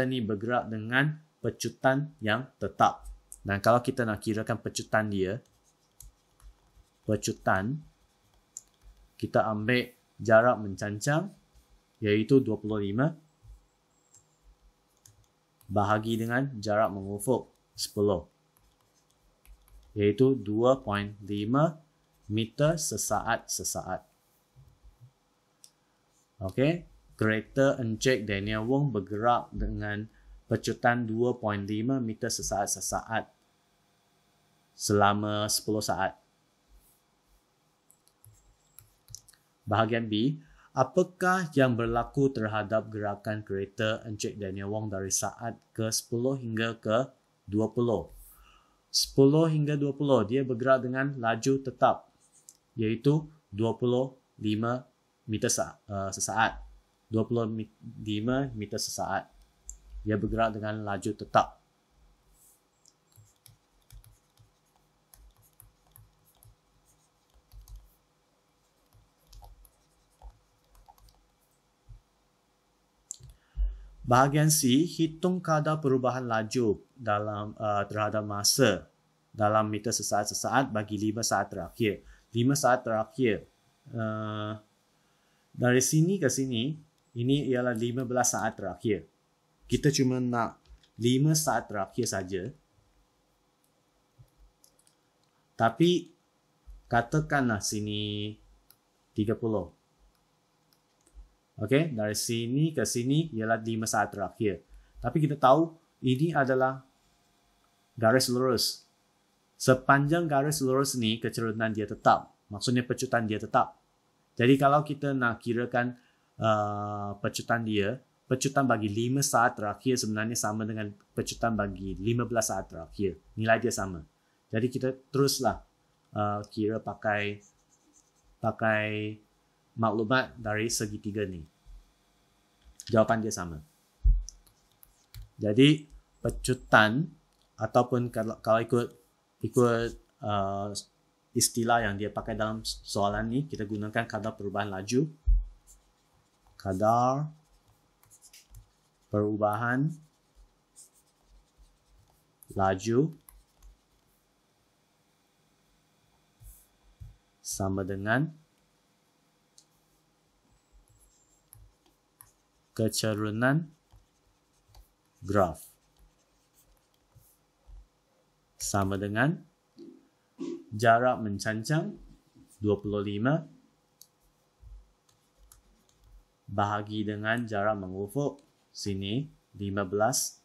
[SPEAKER 1] ni bergerak dengan pecutan yang tetap. Dan kalau kita nak kirakan pecutan dia, kita ambil jarak mencancang iaitu 25 bahagi dengan jarak mengufuk 10 iaitu 2.5 meter sesaat. Okey. Kereta Encik Daniel Wong bergerak dengan pecutan 2.5 meter sesaat selama 10 saat. Bahagian B, apakah yang berlaku terhadap gerakan kereta Encik Daniel Wong dari saat ke-10 hingga ke-20? 10 hingga 20 dia bergerak dengan laju tetap iaitu 25 meter sesaat. 25 meter sesaat. Dia bergerak dengan laju tetap. Bahagian C, hitung kadar perubahan laju dalam terhadap masa dalam meter sesaat bagi 5 saat terakhir. 5 saat terakhir. Dari sini ke sini, ini ialah 15 saat terakhir. Kita cuma nak 5 saat terakhir saja. Tapi katakanlah sini 30. Okey, dari sini ke sini ialah 5 saat terakhir. Tapi kita tahu ini adalah garis lurus. Sepanjang garis lurus ni kecerunan dia tetap. Maksudnya pecutan dia tetap. Jadi kalau kita nak kirakan pecutan bagi 5 saat terakhir sebenarnya sama dengan pecutan bagi 15 saat terakhir. Nilai dia sama. Jadi kita teruslah kira pakai maklumat dari segitiga ni. Jawapan dia sama. Jadi pecutan ataupun kalau ikut istilah yang dia pakai dalam soalan ni, kita gunakan kadar perubahan laju. Kadar perubahan laju sama dengan kecerunan graf sama dengan jarak mencancang 25 bahagi dengan jarak mengufuk sini 15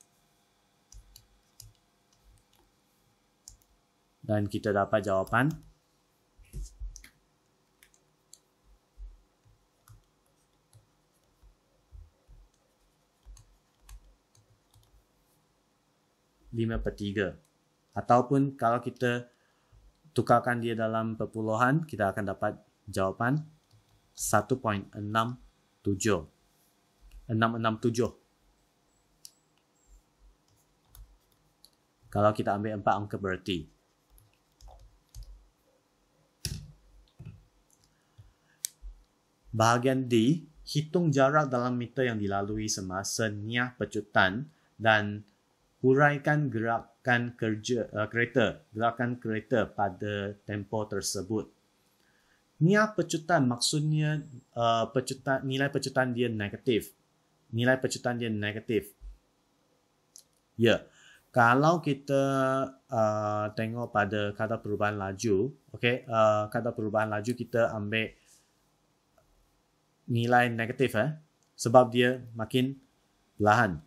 [SPEAKER 1] dan kita dapat jawapan (5/3) ataupun kalau kita tukarkan dia dalam perpuluhan kita akan dapat jawapan 1.667. Kalau kita ambil 4 angka berarti. Bahagian D, hitung jarak dalam meter yang dilalui semasa niah pecutan dan huraikan gerakan kereta pada tempoh tersebut. Niah pecutan maksudnya nilai pecutan dia negatif. Ya, Kalau kita tengok pada kadar perubahan laju, okey, kadar perubahan laju kita ambil nilai negatif sebab dia makin perlahan.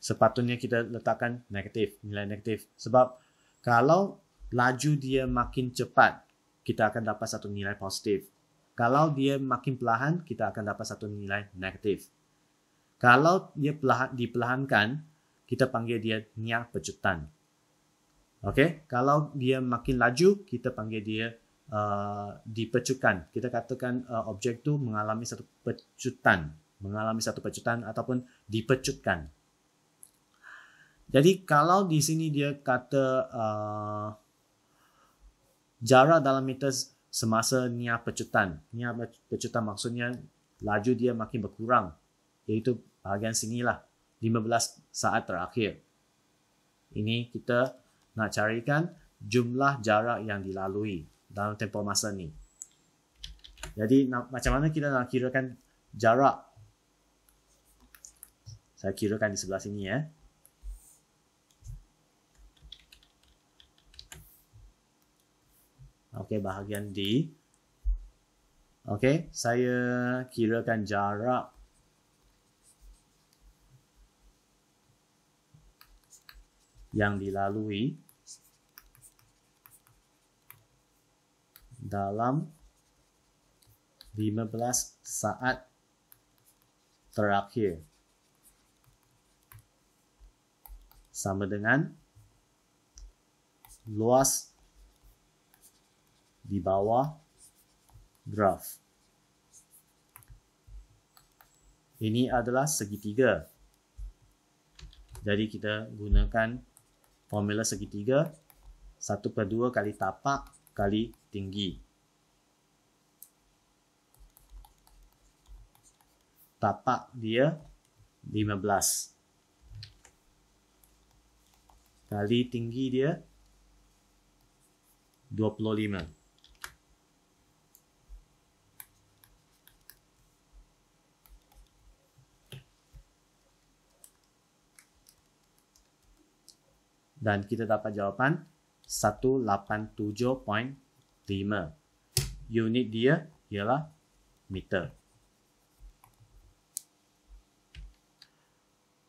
[SPEAKER 1] Sepatutnya kita letakkan negatif, nilai negatif. Sebab kalau laju dia makin cepat, kita akan dapat satu nilai positif. Kalau dia makin perlahan, kita akan dapat satu nilai negatif. Kalau dia diperlahankan, kita panggil dia niat pecutan. Okey, kalau dia makin laju, kita panggil dia dipecukan. Kita katakan objek tu mengalami satu pecutan ataupun dipecutkan. Jadi kalau di sini dia kata jarak dalam meter semasa niat pecutan. Niat pecutan maksudnya laju dia makin berkurang, iaitu bahagian sinilah. 15 saat terakhir. Ini kita nak carikan jumlah jarak yang dilalui dalam tempoh masa ni. Jadi macam mana kita nak kirakan jarak? Saya kirakan di sebelah sini Okey, bahagian D. Okey, saya kirakan jarak yang dilalui dalam 15 saat terakhir sama dengan luas di bawah graf. Ini adalah segitiga. Jadi kita gunakan formula segitiga 1/2 kali tapak kali tinggi. Tapak dia 15. Kali tinggi dia 25. Dan kita dapat jawapan 187.5. Unit dia ialah meter.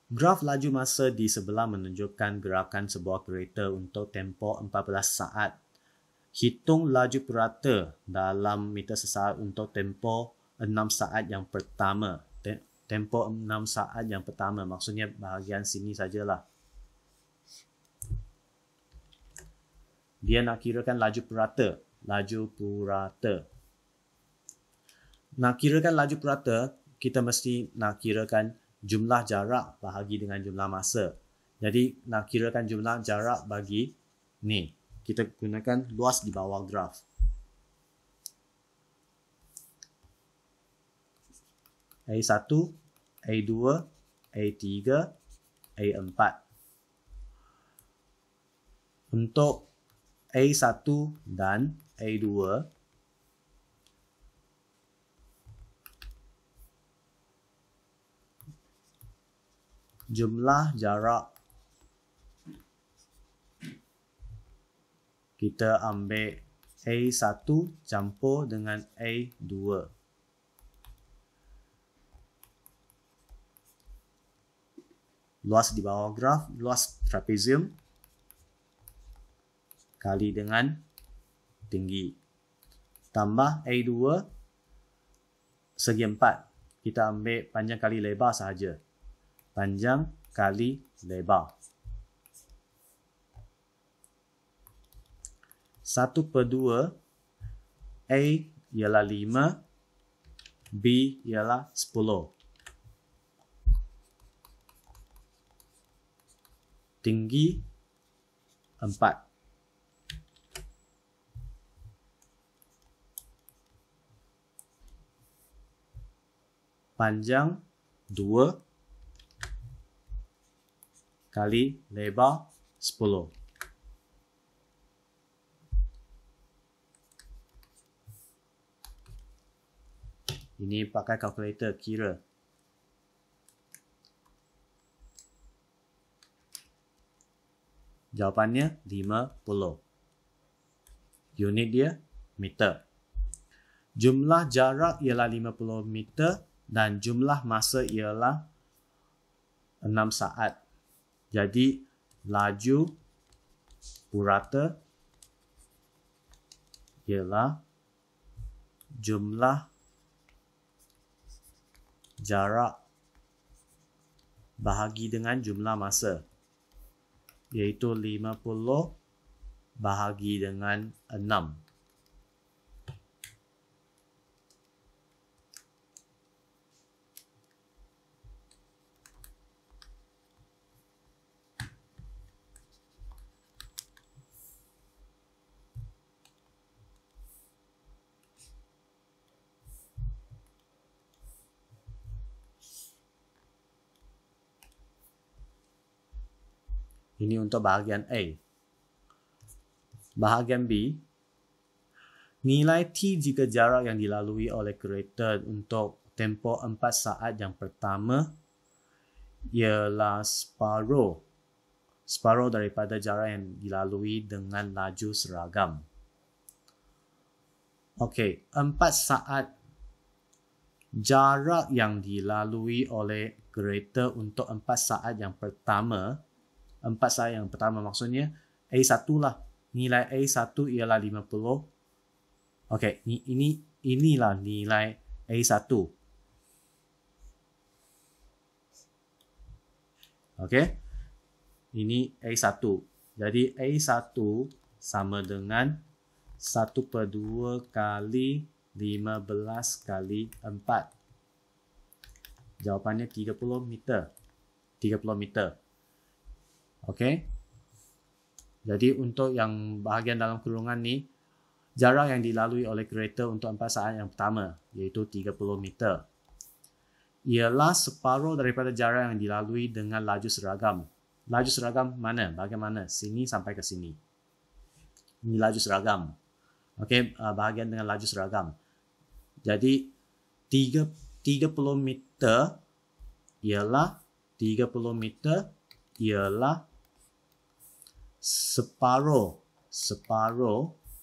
[SPEAKER 1] Graf laju masa di sebelah menunjukkan gerakan sebuah kereta untuk tempoh 14 saat. Hitung laju purata dalam meter sesaat untuk tempoh 6 saat yang pertama. Tempoh 6 saat yang pertama maksudnya bahagian sini sajalah. Dia nak kirakan laju purata. Nak kirakan laju purata, kita mesti nak kirakan jumlah jarak bahagi dengan jumlah masa. Jadi nak kirakan jumlah jarak bagi ni. Kita gunakan luas di bawah graf. A1, A2, A3, A4. Untuk A1 dan A2, jumlah jarak kita ambil A1 campur dengan A2. Luas di bawah graf, luas trapezium kali dengan tinggi. Tambah A2 segi 4. Kita ambil panjang kali lebar sahaja. Panjang kali lebar. 1/2 A ialah 5, B ialah 10. Tinggi 4. Panjang 2 kali lebar 10. Ini pakai kalkulator kira. Jawapannya 50. Unit dia meter. Jumlah jarak ialah 50 meter dan jumlah masa ialah 6 saat. Jadi laju purata ialah jumlah jarak bahagi dengan jumlah masa, iaitu 50 bahagi dengan 6. Ini untuk bahagian A. Bahagian B, nilai T jika jarak yang dilalui oleh kereta untuk tempoh 4 saat yang pertama ialah separuh daripada jarak yang dilalui dengan laju seragam. Okey, 4 saat jarak yang dilalui oleh kereta untuk 4 saat yang pertama. 4 saat yang pertama maksudnya A1 lah. Nilai A1 ialah 50. Okey, inilah nilai A1. Okey. Ini A1. Jadi A1 sama dengan 1/2 kali 15 kali 4. Jawapannya 30 meter. 30 meter. Okey. Jadi untuk yang bahagian dalam kurungan ni, jarak yang dilalui oleh kereta untuk 4 saat yang pertama iaitu 30 meter. Ialah separuh daripada jarak yang dilalui dengan laju seragam. Laju seragam mana? Bagaimana? Sini sampai ke sini. Ini laju seragam. Okey, bahagian dengan laju seragam. Jadi 30 meter ialah separuh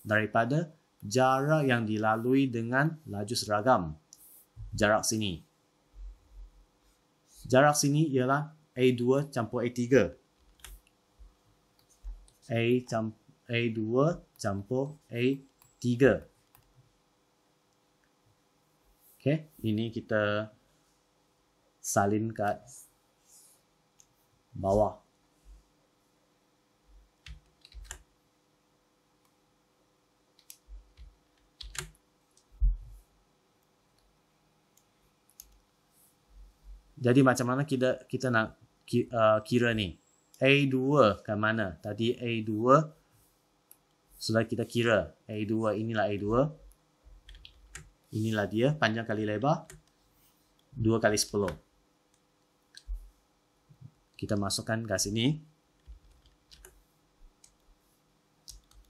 [SPEAKER 1] daripada jarak yang dilalui dengan laju seragam. Jarak sini. Jarak sini ialah A2 campur A3. A2 campur A3. Okey, ini kita salin kat bawah. Jadi macam mana kita nak kira ni? A2 ke mana? Tadi A2 sudah kita kira. A2, inilah A2. Inilah dia, panjang kali lebar. 2 kali 10. Kita masukkan ke sini.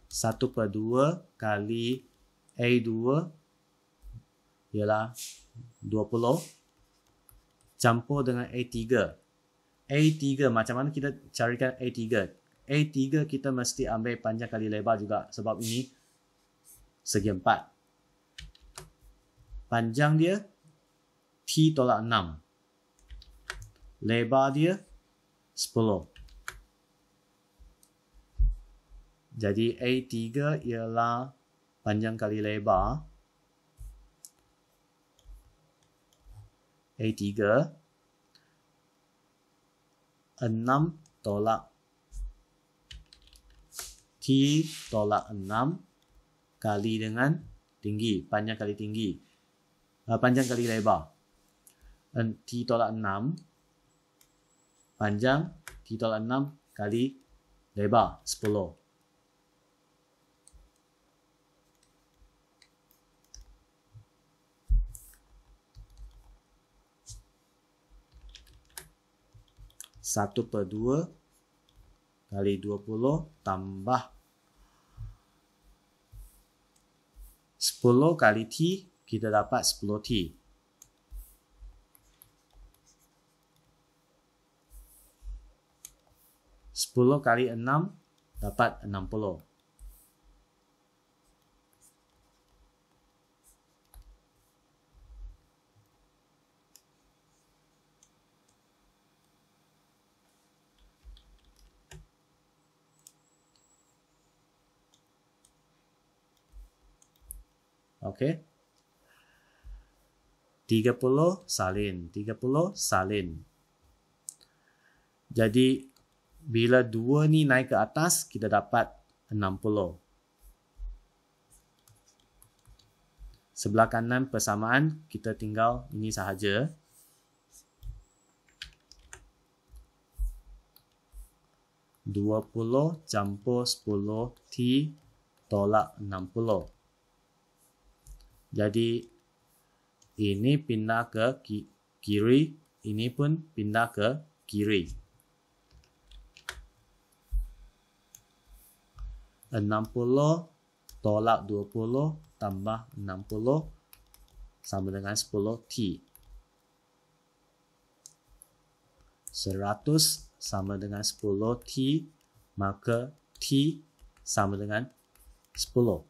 [SPEAKER 1] 1/2 kali A2 ialah 20. Campur dengan A3. A3, macam mana kita carikan A3? A3 kita mesti ambil panjang kali lebar juga sebab ini segi 4. Panjang dia T tolak 6. Lebar dia 10. Jadi A3 ialah panjang kali lebar A3 6 tolak T tolak 6 kali dengan tinggi, panjang kali tinggi, panjang kali lebar. T tolak 6 panjang, T tolak 6 kali lebar 10. Satu per 2 kali 20 tambah 10 kali T, kita dapat 10T. Sepuluh kali 6 dapat 60. Okey. 30 salin, 30 salin. Jadi bila 2 ni naik ke atas, kita dapat 60. Sebelah kanan persamaan, kita tinggal ini sahaja. (20 campur 10 T tolak 60). Jadi ini pindah ke kiri, ini pun pindah ke kiri. 60 tolak 20 tambah 60 sama dengan 10 T. 100 sama dengan 10 T, maka T sama dengan 10.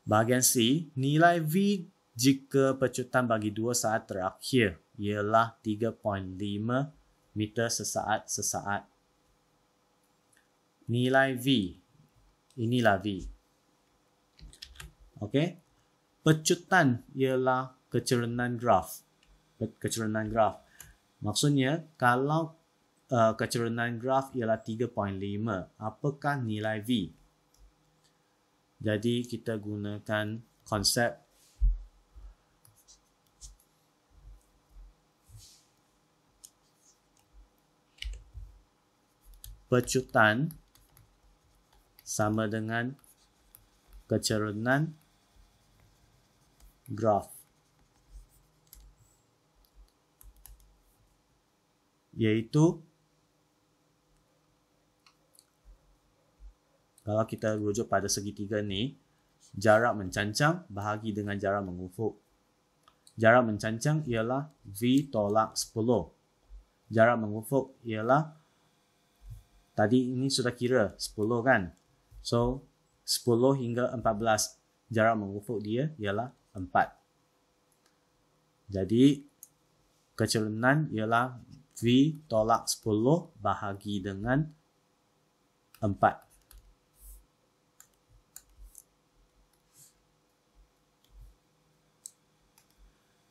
[SPEAKER 1] Bahagian C, nilai V jika pecutan bagi 2 saat terakhir ialah 3.5 meter sesaat. Nilai V, inilah V. Okey. Pecutan ialah kecerunan graf. Maksudnya, kalau kecerunan graf ialah 3.5, apakah nilai V? Jadi kita gunakan konsep pecutan sama dengan kecerunan graf, iaitu kalau kita rujuk pada segitiga ni, jarak mencancang bahagi dengan jarak mengufuk. Jarak mencancang ialah V tolak 10. Jarak mengufuk ialah, tadi ini sudah kira 10 kan? So, 10 hingga 14. Jarak mengufuk dia ialah 4. Jadi, kecerunan ialah V tolak 10 bahagi dengan 4.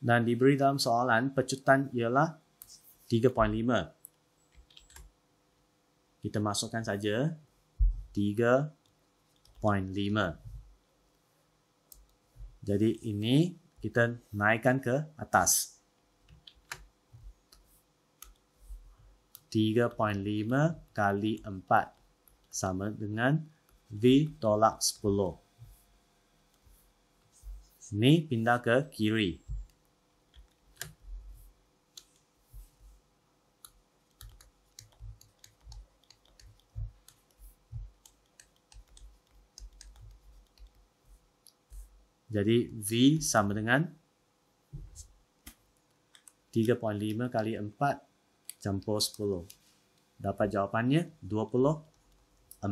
[SPEAKER 1] Dan diberi dalam soalan, pecutan ialah 3.5. Kita masukkan saja 3.5. Jadi ini kita naikkan ke atas. 3.5 kali 4 sama dengan V tolak 10. Ini pindah ke kiri. Jadi V sama dengan 3.5 kali 4 campur 10. Dapat jawapannya 24.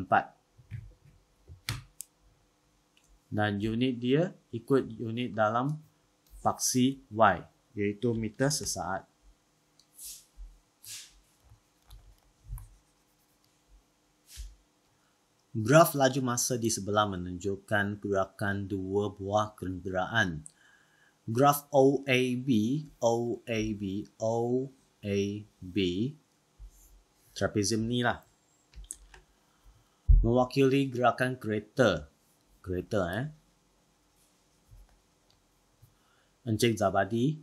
[SPEAKER 1] Dan unit dia ikut unit dalam paksi Y, iaitu meter sesaat. Graf laju masa di sebelah menunjukkan gerakan dua buah kenderaan. Graf OAB, trapezium ni lah, mewakili gerakan kereta. Encik Zabadi.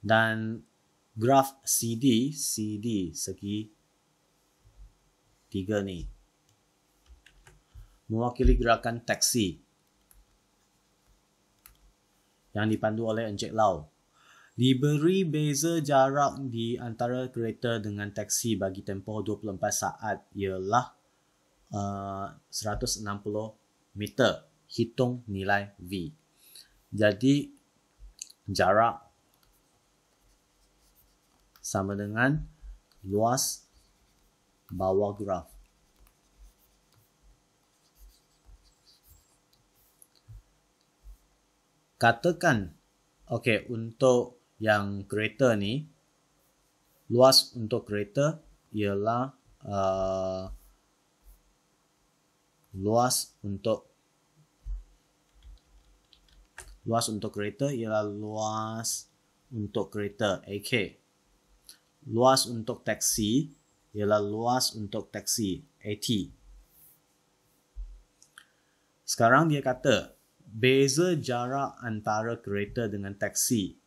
[SPEAKER 1] Dan graf CD segi 3 ni mewakili gerakan taksi yang dipandu oleh Encik Lau. Diberi beza jarak di antara kereta dengan taksi bagi tempoh 24 saat ialah 160 meter. Hitung nilai V. Jadi jarak sama dengan luas bawah graf. Katakan, okey, untuk yang kereta ni, luas untuk kereta ialah luas untuk kereta ialah luas untuk kereta AK. Luas untuk taksi ialah luas untuk taksi AT. Sekarang dia kata beza jarak antara kereta dengan taksi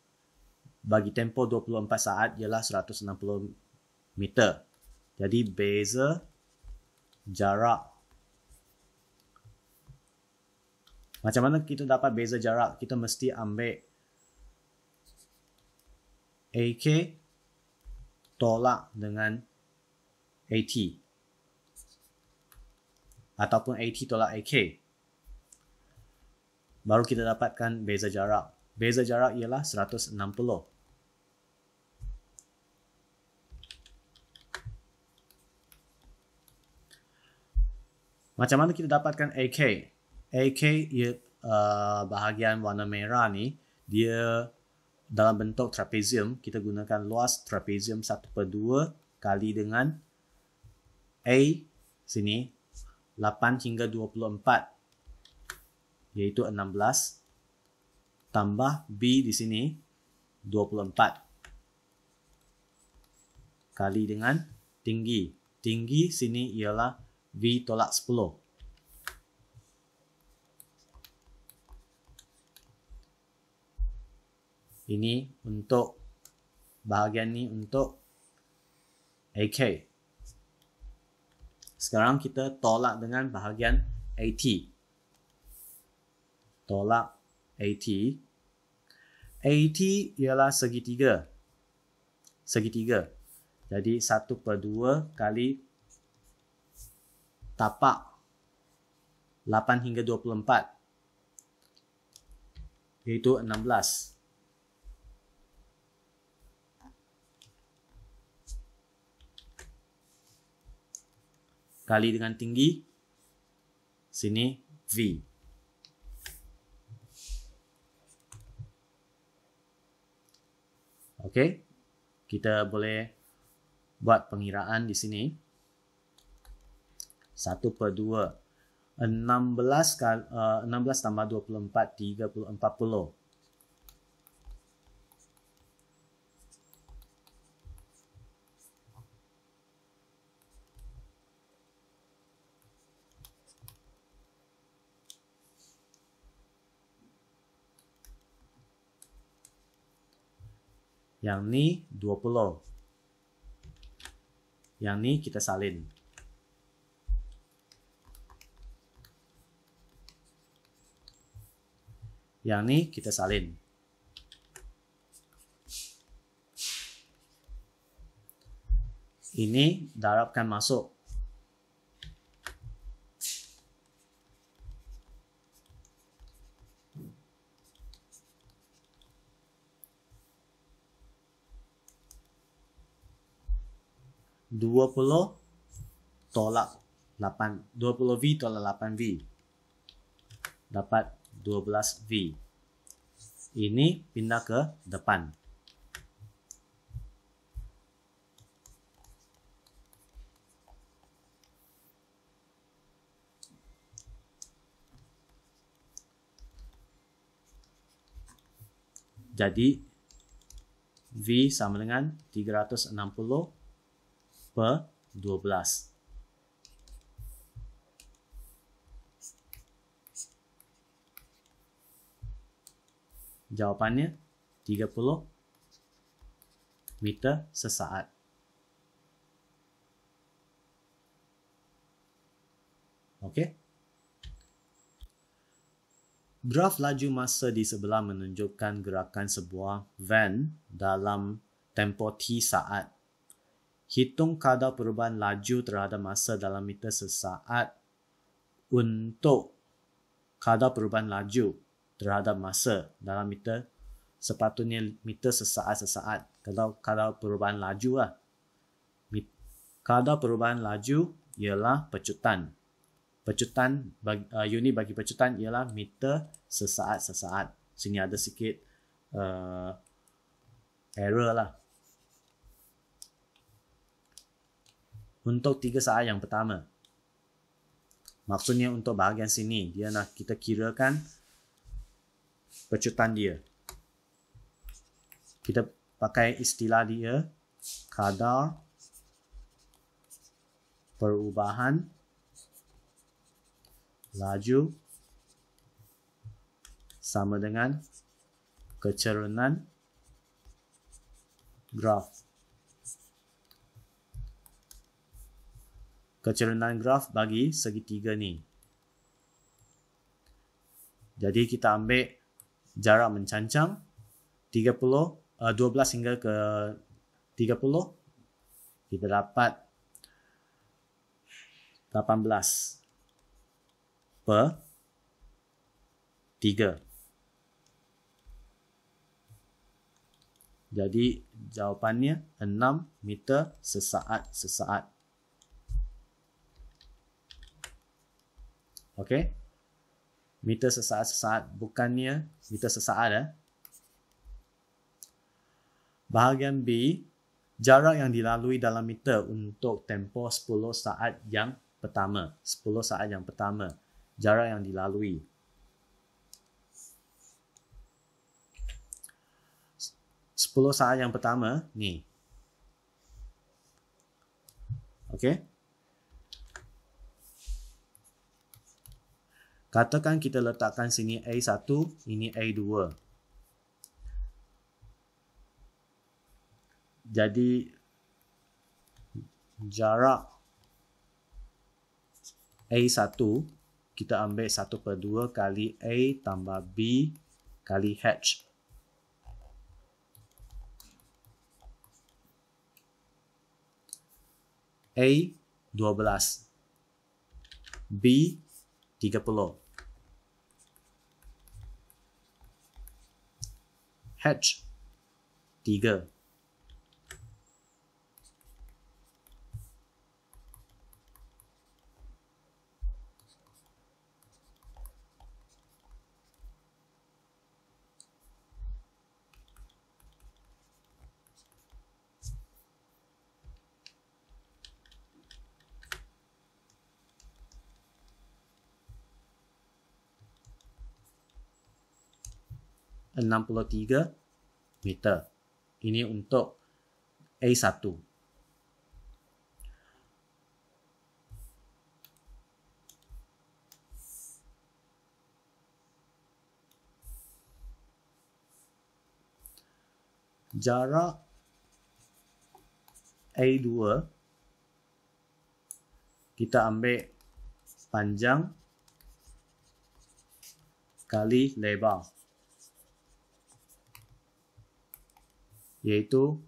[SPEAKER 1] bagi tempoh 24 saat ialah 160 meter. Jadi beza jarak. Macam mana kita dapat beza jarak? Kita mesti ambil AK tolak dengan AT. Ataupun AT tolak AK. Baru kita dapatkan beza jarak. Beza jarak ialah 160. Macam mana kita dapatkan AK? AK bahagian warna merah ni, dia dalam bentuk trapezium. Kita gunakan luas trapezium 1/2 kali dengan A sini 8 hingga 24, iaitu 16, tambah B di sini 24 kali dengan tinggi. Tinggi sini ialah V tolak 10. Ini untuk bahagian ni untuk AK. Sekarang kita tolak dengan bahagian AT. Tolak AT. AT ialah segitiga. Segitiga. Jadi 1/2 kali tapak 8 hingga 24, iaitu 16. Kali dengan tinggi, sini V. Okey, kita boleh buat pengiraan di sini. 1/2. 16 tambah 24, 40. Yang ni 20. Yang ni kita salin. Yang ni kita salin. Ini darabkan masuk. (20) tolak 8. 20V tolak 8V. Dapat 12V. Ini pindah ke depan. Jadi V sama dengan 360/12. Jawapannya 30 meter sesaat. Okey. Graf laju masa di sebelah menunjukkan gerakan sebuah van dalam tempoh T saat. Hitung kadar perubahan laju terhadap masa dalam meter sesaat untuk kadar perubahan laju terhadap masa dalam meter. Sepatutnya meter sesaat-sesaat. Kalau perubahan laju lah. Kadar perubahan laju ialah pecutan. Unit bagi pecutan ialah meter sesaat-sesaat. Sini ada sikit error lah. Untuk 3 saat yang pertama. Maksudnya untuk bahagian sini, dia nak kita kirakan pecutan dia. Kita pakai istilah dia, kadar perubahan laju sama dengan kecerunan graf. Kecerunan graf bagi segitiga ni. Jadi kita ambil jarak mencancang 12 hingga ke 30, kita dapat 18 per 3. Jadi jawapannya 6 meter sesaat-sesaat. Okey. Meter sesaat-sesaat, bukannya meter sesaat. Bahagian B, jarak yang dilalui dalam meter untuk tempoh 10 saat yang pertama. 10 saat yang pertama, jarak yang dilalui. 10 saat yang pertama ni. Okey. Katakan kita letakkan sini A1, ini A2. Jadi jarak A1 kita ambil 1/2 kali A tambah B kali H. A 12, B 30, H 3. (63 meter). Ini untuk A1. Jarak A2 kita ambil panjang kali lebar, iaitu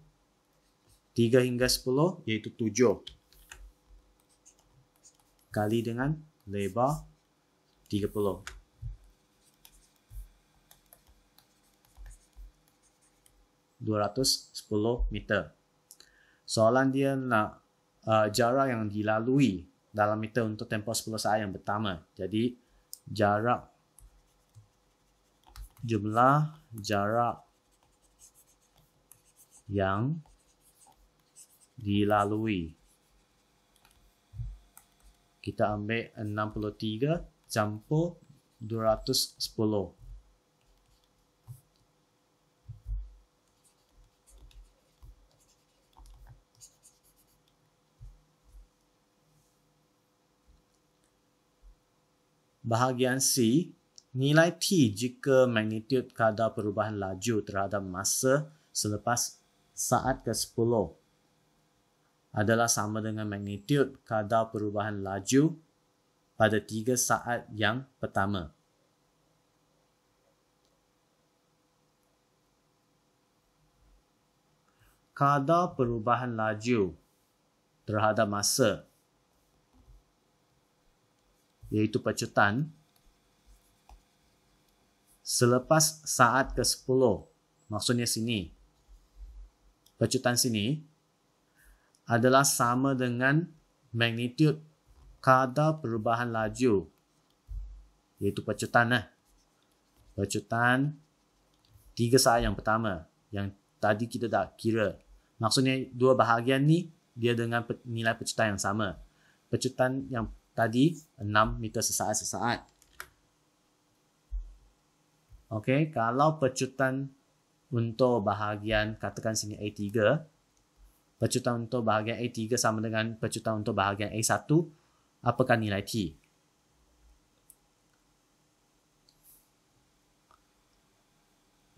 [SPEAKER 1] 3 hingga 10, iaitu 7 kali dengan lebar 30. (210 meter). Soalan dia nak jarak yang dilalui dalam meter untuk tempoh 10 saat yang pertama. Jadi jumlah jarak yang dilalui. Kita ambil 63 campur 210. Bahagian C, nilai T jika magnitud kadar perubahan laju terhadap masa selepas saat ke-10 adalah sama dengan magnitud kadar perubahan laju pada 3 saat yang pertama. Kadar perubahan laju terhadap masa, iaitu pecutan, selepas saat ke-10, maksudnya sini, pecutan sini adalah sama dengan magnitude kadar perubahan laju, iaitu pecutan pecutan 3 saat yang pertama yang tadi kita dah kira. Maksudnya dua bahagian ni dia dengan nilai pecutan yang sama. Pecutan yang tadi 6 meter sesaat. Okey, kalau pecutan untuk bahagian katakan sini A3, pecutan untuk bahagian A3 sama dengan pecutan untuk bahagian A1, apakah nilai T?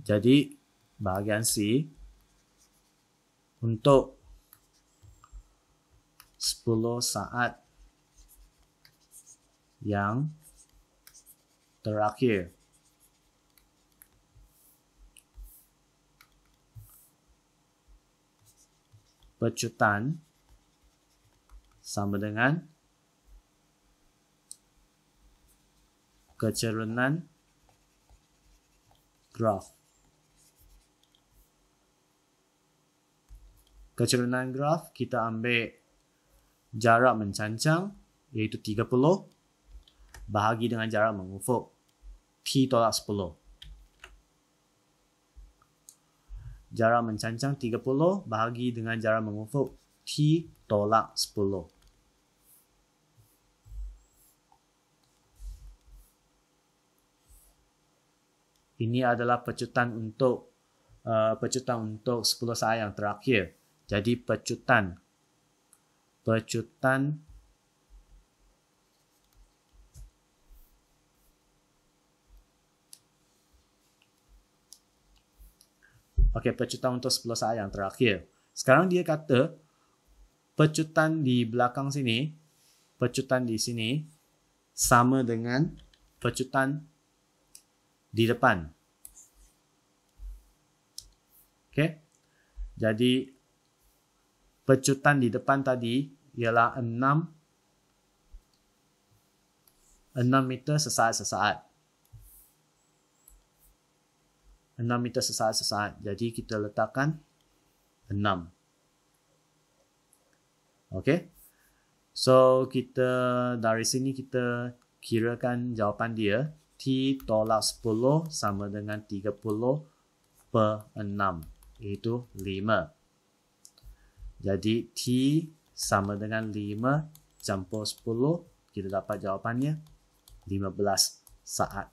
[SPEAKER 1] Jadi bahagian C untuk 10 saat yang terakhir pecutan sama dengan kecerunan graf. Kecerunan graf kita ambil jarak mencancang iaitu 30 bahagi dengan jarak mengufuk T tolak 10. Jarak mencancang 30 bahagi dengan jarak mengufuk T tolak 10. Ini adalah pecutan untuk 10 saat yang terakhir. Jadi pecutan untuk 10 saat yang terakhir. Sekarang dia kata pecutan di belakang sini, pecutan di sini sama dengan pecutan di depan. Okey. Jadi pecutan di depan tadi ialah 6 meter sesaat. 6 meter sesaat. Jadi kita letakkan 6. Okey. So kita dari sini kita kirakan jawapan dia T tolak 10 sama dengan 30 per 6 iaitu 5. Jadi T sama dengan 5 campur 10, kita dapat jawapannya 15 saat.